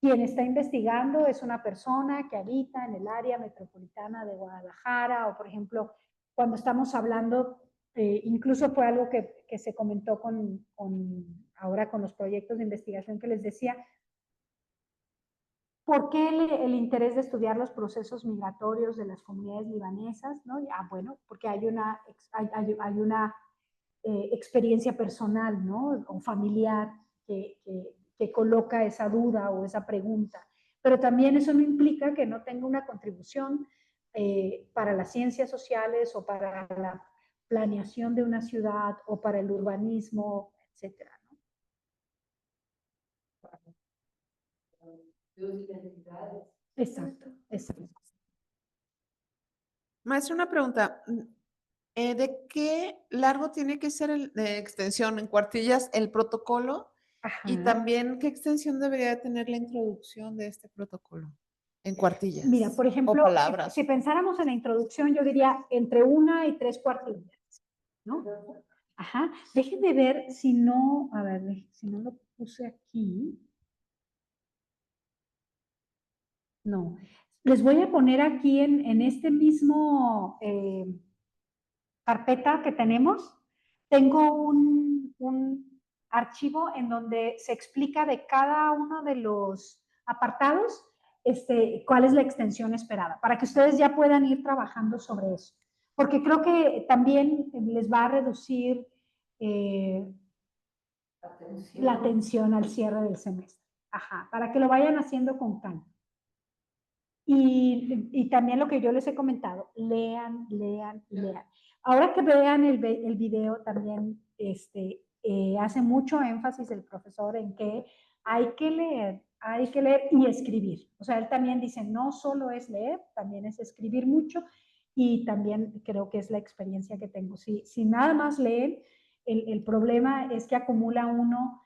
Quien está investigando es una persona que habita en el área metropolitana de Guadalajara o, por ejemplo, cuando estamos hablando, incluso fue algo que se comentó ahora con los proyectos de investigación que les decía, ¿por qué el interés de estudiar los procesos migratorios de las comunidades libanesas? ¿No? Bueno, porque hay una experiencia personal, ¿no? O familiar que coloca esa duda o esa pregunta. Pero también eso no implica que no tenga una contribución para las ciencias sociales o para la planeación de una ciudad o para el urbanismo, etcétera, ¿no? Exacto, exacto. Maestra, una pregunta. ¿De qué largo tiene que ser de extensión en cuartillas el protocolo? Y Ajá. también, ¿qué extensión debería de tener la introducción de este protocolo en cuartillas? Mira, por O ejemplo, palabras. si pensáramos en la introducción, yo diría entre 1 y 3 cuartillas, ¿no? Ajá. Déjenme ver si no, a ver, si no lo puse aquí. No. Les voy a poner aquí en este mismo carpeta que tenemos, tengo un archivo en donde se explica de cada uno de los apartados cuál es la extensión esperada, para que ustedes ya puedan ir trabajando sobre eso. Porque creo que también les va a reducir la atención al cierre del semestre. Ajá, para que lo vayan haciendo con calma. Y también lo que yo les he comentado, lean, lean, lean. Ahora que vean el video también hace mucho énfasis el profesor en que hay que leer y escribir. O sea, él también dice, no solo es leer, también es escribir mucho y también creo que es la experiencia que tengo. Si nada más leen, el problema es que acumula uno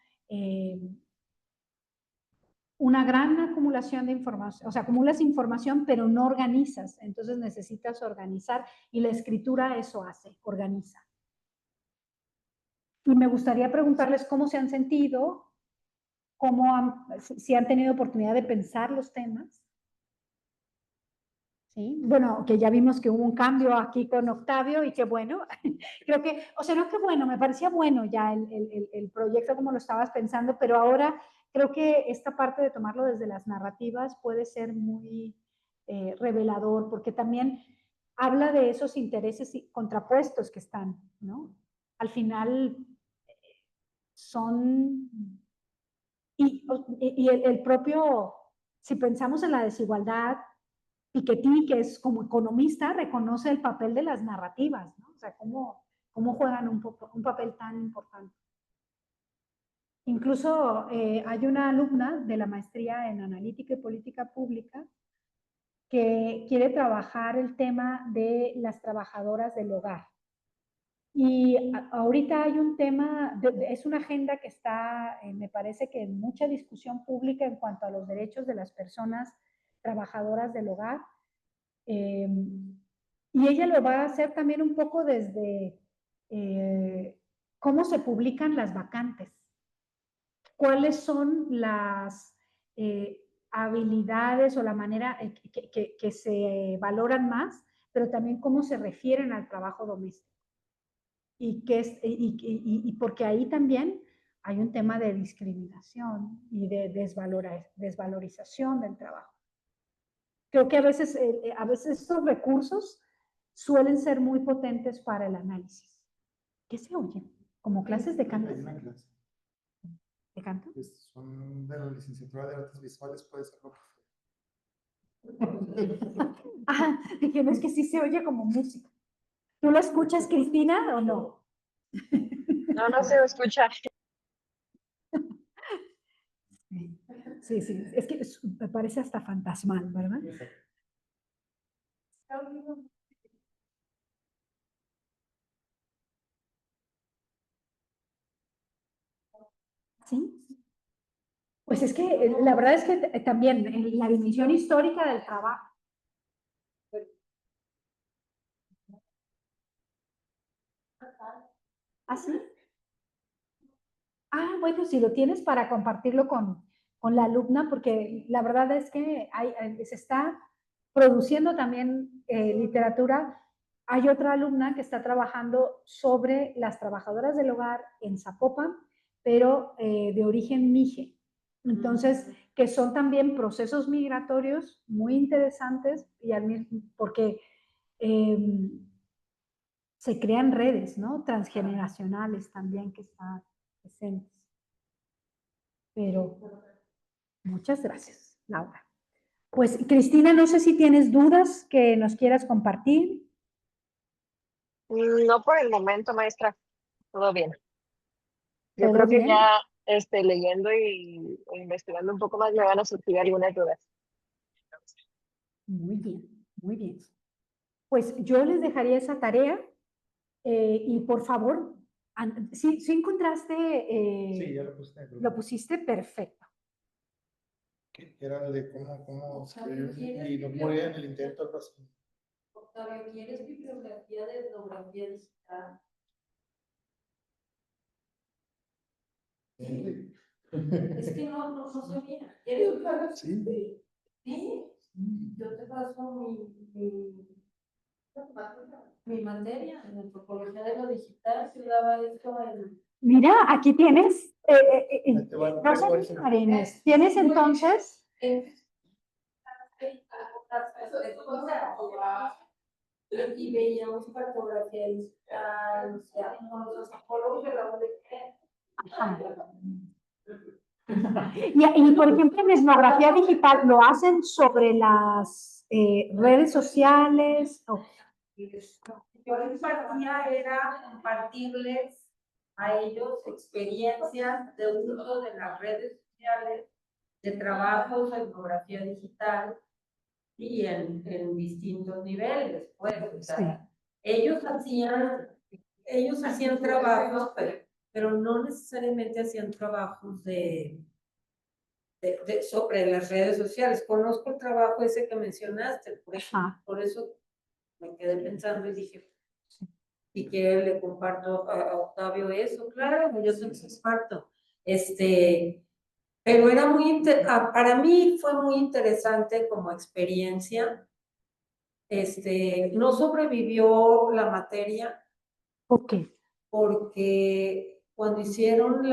una gran acumulación de información, o sea, acumulas información, pero no organizas, entonces necesitas organizar y la escritura eso hace, organiza. Y me gustaría preguntarles cómo se han sentido, si han tenido oportunidad de pensar los temas. ¿Sí? Bueno, que ya vimos que hubo un cambio aquí con Octavio y que bueno, creo que, o sea, no que bueno, me parecía bueno ya el proyecto como lo estabas pensando, pero ahora creo que esta parte de tomarlo desde las narrativas puede ser muy revelador, porque también habla de esos intereses contrapuestos que están, ¿no? Al final son, y el propio, si pensamos en la desigualdad, Piketty, que es como economista, reconoce el papel de las narrativas, ¿no? O sea, cómo juegan un papel tan importante. Incluso hay una alumna de la maestría en Analítica y Política Pública que quiere trabajar el tema de las trabajadoras del hogar. Y ahorita hay un tema, es una agenda que está, me parece que en mucha discusión pública en cuanto a los derechos de las personas trabajadoras del hogar. Y ella lo va a hacer también un poco desde cómo se publican las vacantes, cuáles son las habilidades o la manera que se valoran más, pero también cómo se refieren al trabajo doméstico. Y porque ahí también hay un tema de discriminación y de desvalorización del trabajo. Creo que a veces estos recursos suelen ser muy potentes para el análisis. ¿Qué se oye? Como clases de canto. Hay una clase. ¿De canto? Pues son de la licenciatura de artes visuales, puede ser lo que Ah, dije, no, es que sí se oye como música. ¿Tú lo escuchas, Cristina, o no? No, no se escucha. Sí, sí, es que me parece hasta fantasmal, ¿verdad? Sí. Pues es que la verdad es que también la dimensión histórica del trabajo. ¿Ah, sí? Ah, bueno, si lo tienes para compartirlo con la alumna, porque la verdad es que se está produciendo también literatura. Hay otra alumna que está trabajando sobre las trabajadoras del hogar en Zapopan, pero de origen mije. Entonces, que son también procesos migratorios muy interesantes y al mismo, porque se crean redes, ¿no? Transgeneracionales también que están presentes. Pero muchas gracias, Laura. Pues, Cristina, no sé si tienes dudas que nos quieras compartir. No por el momento, maestra. Todo bien. Yo ¿Todo creo que bien? ya leyendo e investigando un poco más me van a surgir algunas dudas. Muy bien, muy bien. Pues yo les dejaría esa tarea y por favor, si encontraste, Sí, ya lo puse en el grupo. lo pusiste perfecto. Que era el de cómo escribir y no morir en el intento, algo así. Octavio, ¿quieres bibliografía de etnografía digital? Sí. Es que no sabía. ¿Quieres? Sí. Sí, yo te paso mi materia en antropología de lo digital, se daba esto en... Mira, aquí tienes, Ahí te van no sé, refuerzos. Marines, tienes entonces, Y veíamos cartografía digital, o sea, con los antropólogos de la UDG. ajá. Y por ejemplo, en etnografía digital, ¿lo hacen sobre las redes sociales? Yo lo que hacía era compartirles a ellos experiencias de uso de las redes sociales, de trabajos de etnografía digital y en distintos niveles, pues. O sea, ellos hacían trabajos, pero no necesariamente hacían trabajos sobre las redes sociales. Conozco el trabajo ese que mencionaste, por eso me quedé pensando y dije, si quiere le comparto a Octavio eso, claro, yo se los comparto. Pero era para mí fue muy interesante como experiencia. No sobrevivió la materia. ¿Por qué? Porque cuando hicieron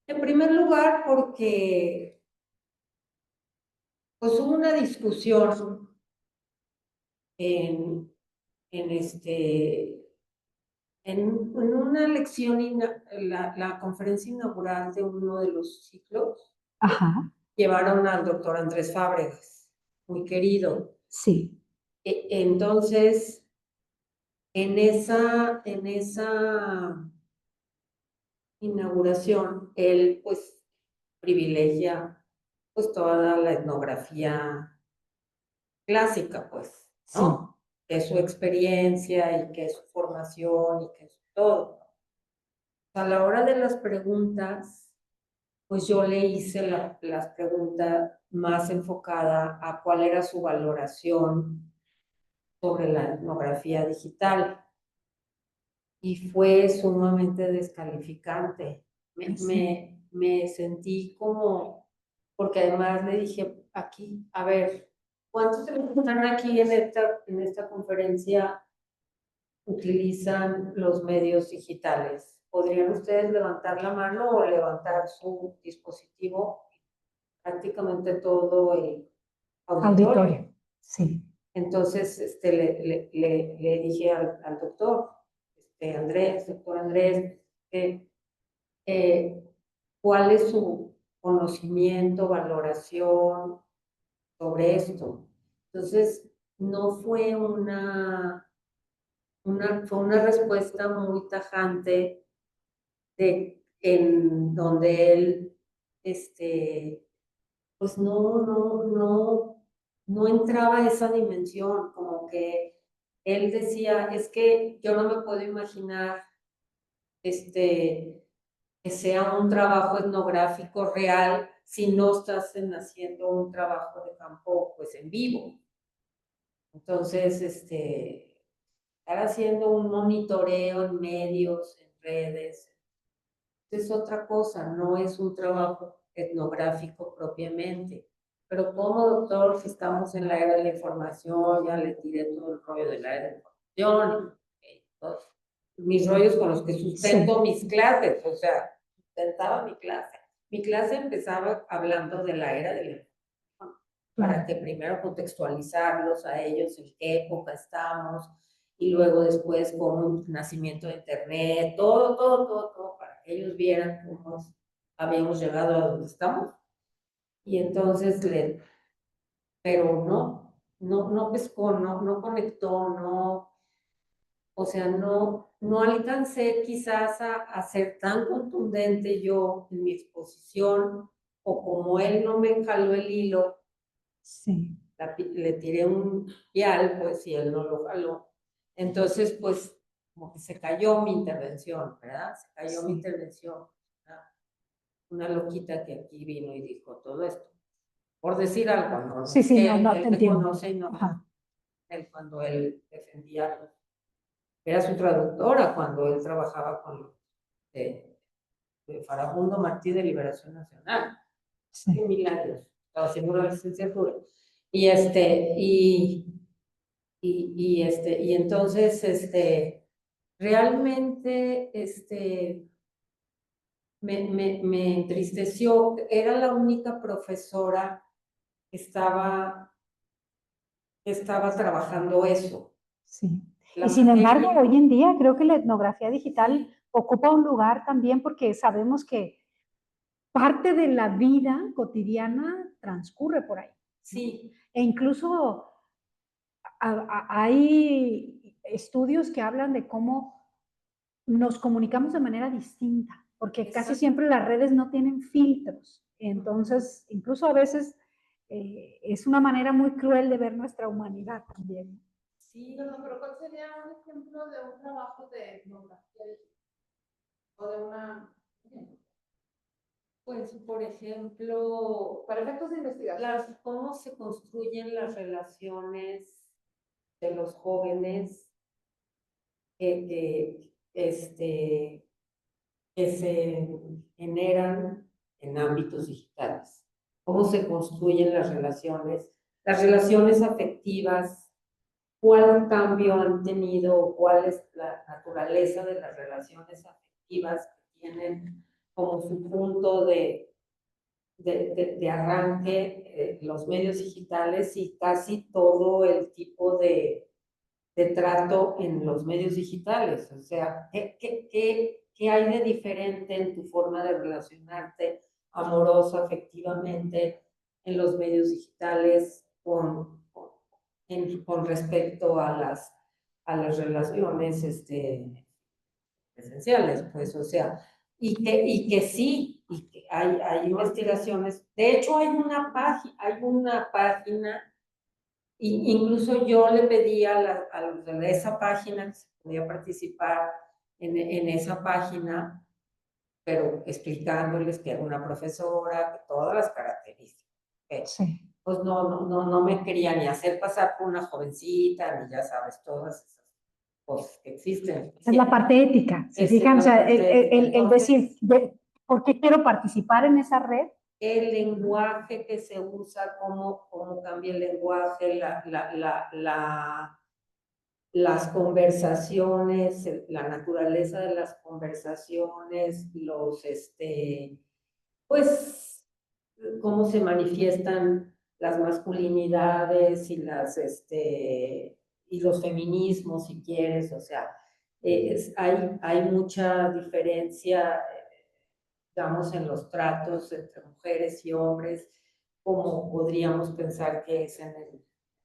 en primer lugar, porque pues hubo una discusión en una lección, la conferencia inaugural de uno de los ciclos. Ajá. Llevaron al doctor Andrés Fábregas, muy querido. Sí. Entonces, en esa inauguración, él pues privilegia pues toda la etnografía clásica, pues, ¿no? Que es su experiencia y que es su formación y que es todo. A la hora de las preguntas, pues yo le hice las preguntas más enfocada a cuál era su valoración sobre la etnografía digital. Y fue sumamente descalificante. Me sentí como, porque además le dije aquí, a ver, ¿cuántos de los que están aquí en esta conferencia utilizan los medios digitales? ¿Podrían ustedes levantar la mano o levantar su dispositivo? Prácticamente todo el auditorio. Sí. Entonces le dije al doctor, doctor Andrés, cuál es su conocimiento, valoración sobre esto. Entonces no fue fue una respuesta muy tajante en donde él, pues no entraba a esa dimensión, como que él decía, es que yo no me puedo imaginar, que sea un trabajo etnográfico real si no estás haciendo un trabajo de campo, pues en vivo. Entonces, estar haciendo un monitoreo en medios, en redes, es otra cosa, no es un trabajo etnográfico propiamente. Pero como doctor, si estamos en la era de la información, ya le tiré todo el rollo de la era de la información, todos mis rollos con los que sustento mis clases, o sea, sustentaba mi clase. Mi clase empezaba hablando de la era de la información, para que primero contextualizarlos a ellos en qué época estamos, y luego después con el nacimiento de Internet, todo, para que ellos vieran cómo habíamos llegado a donde estamos. Y entonces, pero no pescó, no conectó, o sea, no alcancé quizás a ser tan contundente yo en mi exposición, o como él no me jaló el hilo, Sí. le tiré un pial, pues, y él no lo jaló. Entonces, pues, como que se cayó mi intervención, ¿verdad? Se cayó mi intervención. Una loquita que aquí vino y dijo todo esto. Por decir algo, ¿no? Sí, sí, no, Él te me entiendo. conoce y no. Ajá. Él cuando él defendía, era su traductora cuando él trabajaba con Farabundo Martí de Liberación Nacional. Sí. Qué milagros. Estaba haciendo la licenciatura. Y entonces, realmente, me entristeció. Era la única profesora que estaba trabajando eso. Sí. La Y sin embargo, materia- hoy en día creo que la etnografía digital ocupa un lugar también porque sabemos que parte de la vida cotidiana transcurre por ahí. Sí. E incluso hay estudios que hablan de cómo nos comunicamos de manera distinta, porque casi siempre las redes no tienen filtros. Entonces, incluso a veces es una manera muy cruel de ver nuestra humanidad también. Sí, pero ¿cuál sería un ejemplo de un trabajo de etnografía o de una... Pues, por ejemplo, Para efectos de investigación. cómo se construyen las relaciones de los jóvenes que se generan en ámbitos digitales. Cómo se construyen las relaciones afectivas, cuál cambio han tenido, cuál es la naturaleza de las relaciones afectivas que tienen como su punto de arranque los medios digitales, y casi todo el tipo de trato en los medios digitales. O sea, ¿qué hay de diferente en tu forma de relacionarte amorosa, afectivamente, en los medios digitales con respecto a las relaciones esenciales? Pues, o sea, y que sí, y que hay investigaciones. De hecho, hay una página. Incluso yo le pedí a los de esa página que se podía participar en esa página, pero explicándoles que era una profesora, que todas las características. Sí. Pues no me quería ni hacer pasar por una jovencita, ni ya sabes, todas esas cosas que existen. Es la parte ética, ¿se fijan? O sea, el decir, ¿por qué quiero participar en esa red? El lenguaje que se usa, cómo cambia el lenguaje, las conversaciones, la naturaleza de las conversaciones, pues, cómo se manifiestan las masculinidades y y los feminismos, si quieres. O sea, hay mucha diferencia, digamos, en los tratos entre mujeres y hombres, como podríamos pensar que es en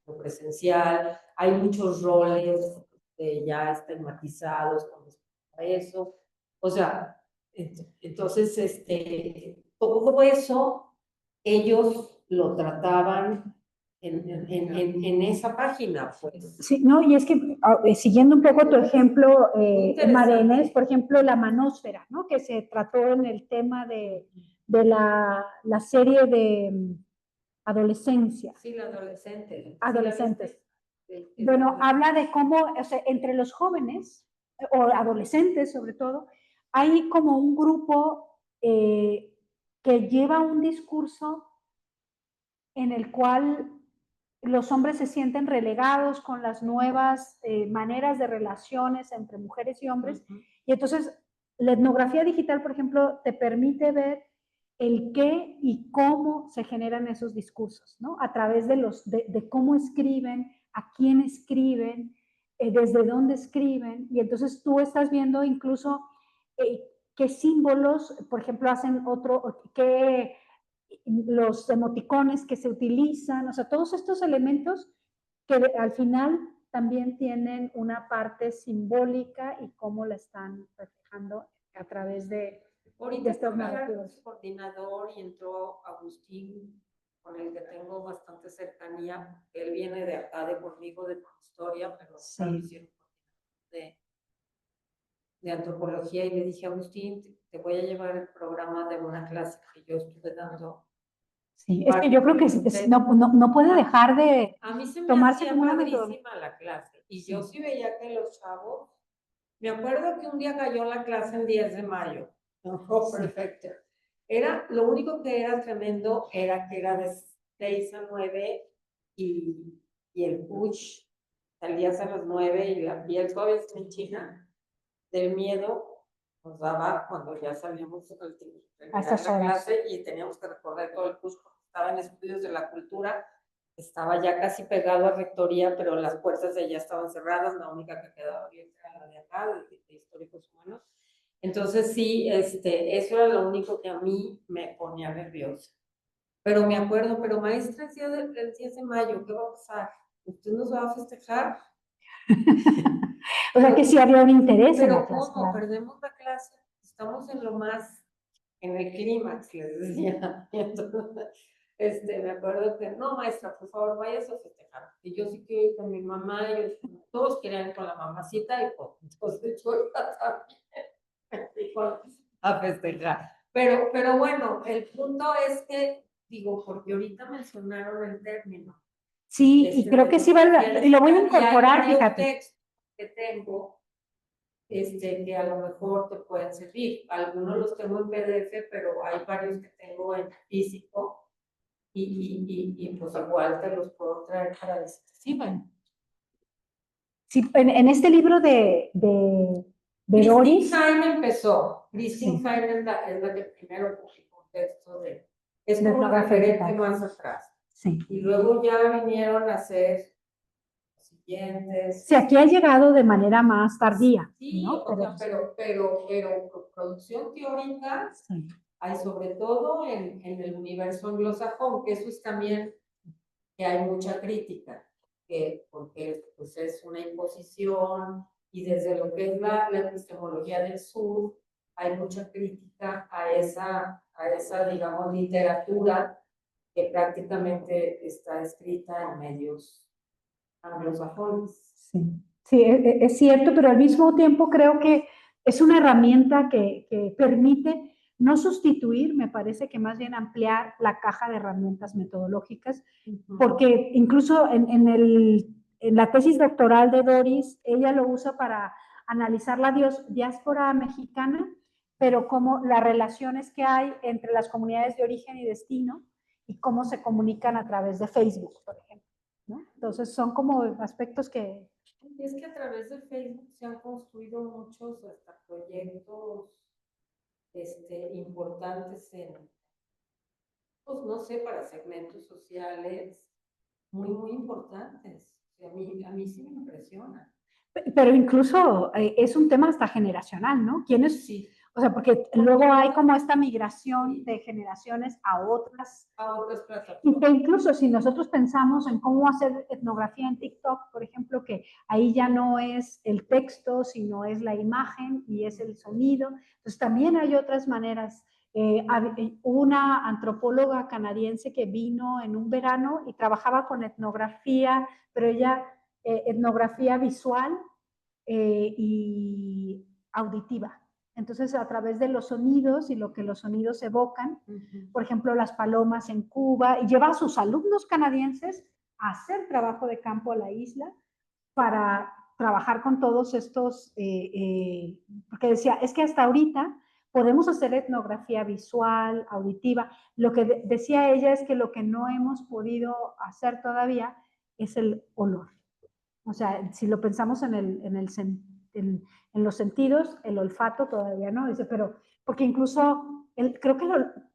lo presencial, hay muchos roles ya estigmatizados con respecto a eso. O sea, entonces, todo eso ellos lo trataban en esa página, pues. Sí, no, y es que siguiendo un poco tu ejemplo, interesante. Marenes, por ejemplo, la manósfera, ¿no? Que se trató en el tema de la serie de adolescencia. Sí, la adolescente. Adolescentes. Sí, Bueno, habla de cómo, o sea, entre los jóvenes, o adolescentes sobre todo, hay como un grupo que lleva un discurso en el cual los hombres se sienten relegados con las nuevas maneras de relaciones entre mujeres y hombres. Y entonces, la etnografía digital, por ejemplo, te permite ver el qué y cómo se generan esos discursos, ¿no? A través de cómo escriben, a quién escriben, desde dónde escriben. Y entonces tú estás viendo incluso qué símbolos, por ejemplo, hacen qué los emoticones que se utilizan, o sea, todos estos elementos que al final también tienen una parte simbólica y cómo la están reflejando a través de ahorita estos cambiaron narrativos. su coordinador y entró Agustín, con el que tengo bastante cercanía. Él viene de acá, de conmigo, de historia, pero Sí. lo hicieron de antropología, y le dije, Agustín, te voy a llevar el programa de una clase que yo estuve dando. Sí, es que yo creo que no puede dejar de A mí se me tomarse hacía como una padrísima la clase, y yo sí veía que los chavos, me acuerdo que un día cayó la clase en 10 de mayo, perfecto. Era, lo único que era tremendo era que era de 6 a 9 y el push salías a las 9 y la piel todavía está en China. Del miedo nos daba cuando ya salíamos a estas la horas. clase y teníamos que recorrer todo el curso. Estaba en estudios de la cultura, estaba ya casi pegado a rectoría, pero las puertas de allá estaban cerradas, la única que quedaba abierta era la de acá, de históricos humanos. Entonces sí, eso era lo único que a mí me ponía nerviosa. Pero me acuerdo, pero maestra, el 10 de mayo, ¿qué va a pasar? ¿Usted nos va a festejar? O sea que sí había un interés en la Pero clase. ¿cómo? Claro. Perdemos la clase, estamos en lo más, en el clímax, les decía. Y entonces, me acuerdo que, no, maestra, por favor, váyase a festejar. Y yo sí quiero ir con mi mamá, y todos querían ir con la mamacita, y pues, entonces yo iba también a festejar. Pero bueno, el punto es que, digo, porque ahorita mencionaron el término. Sí, y creo que sí y lo voy a incorporar, fíjate. Textos que tengo, que a lo mejor te pueden servir. Algunos los tengo en PDF, pero hay varios que tengo en físico y pues igual te los puedo traer para que sirvan. Sí, en este libro de Doris. Christine Heim empezó. Christine Sí. Heim es la que primero publicó un texto es De como un etnografía referente digital. más atrás. Sí. Y luego ya vinieron a hacer los siguientes. Sí, aquí ha llegado de manera más tardía. Sí, ¿no? pero producción teórica sí. hay sobre todo en el universo anglosajón, que eso es también que hay mucha crítica, porque pues es una imposición y desde lo que es la epistemología del sur hay mucha crítica a esa digamos, literatura que prácticamente está escrita en medios anglosajones. Sí, sí, es cierto, pero al mismo tiempo creo que es una herramienta que permite no sustituir, me parece que más bien ampliar la caja de herramientas metodológicas, porque incluso en la tesis doctoral de Doris, ella lo usa para analizar la diáspora mexicana, pero como las relaciones que hay entre las comunidades de origen y destino y cómo se comunican a través de Facebook, por ejemplo. ¿no? Entonces son como aspectos que... Y es que a través de Facebook se han construido muchos hasta proyectos importantes pues no sé, para segmentos sociales muy, muy importantes. O sea, a mí sí me impresiona. Pero incluso es un tema hasta generacional, ¿no? ¿Quiénes? Sí. O sea, porque luego hay como esta migración de generaciones a otras. A otras plataformas. Y que incluso si nosotros pensamos en cómo hacer etnografía en TikTok, por ejemplo, que ahí ya no es el texto, sino es la imagen y es el sonido. Entonces también hay otras maneras. Hubo una antropóloga canadiense que vino en un verano y trabajaba con etnografía, pero ella etnografía visual y auditiva. Entonces, a través de los sonidos y lo que los sonidos evocan, por ejemplo, las palomas en Cuba, y lleva a sus alumnos canadienses a hacer trabajo de campo a la isla para trabajar con todos estos, porque decía, es que hasta ahorita podemos hacer etnografía visual, auditiva. Lo que decía ella es que lo que no hemos podido hacer todavía es el olor. O sea, si lo pensamos en los sentidos, el olfato todavía no, dice, pero porque incluso creo que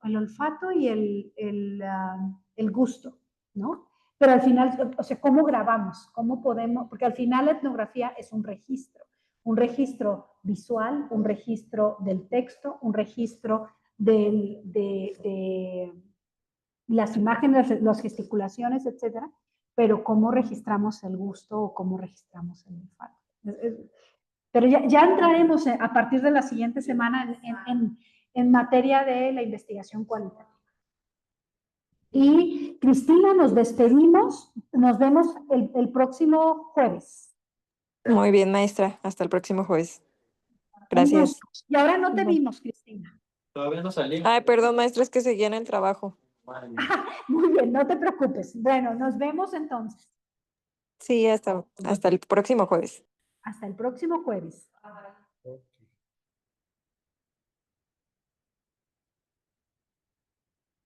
el olfato y el gusto, ¿no? Pero al final, o sea, ¿cómo grabamos? ¿Cómo podemos? Porque al final la etnografía es un registro visual, un registro del texto, un registro de las imágenes, las gesticulaciones, etcétera, pero cómo registramos el gusto o cómo registramos el olfato. Pero ya entraremos a partir de la siguiente semana en materia de la investigación cualitativa. Y Cristina, nos despedimos, nos vemos el próximo jueves. Muy bien, maestra. Hasta el próximo jueves. Gracias. Y ahora no te vimos, Cristina. Todavía no salí. Ay, perdón, maestra, es que seguía en el trabajo. Muy bien, no te preocupes. Bueno, nos vemos entonces. Sí, hasta el próximo jueves. Hasta el próximo jueves.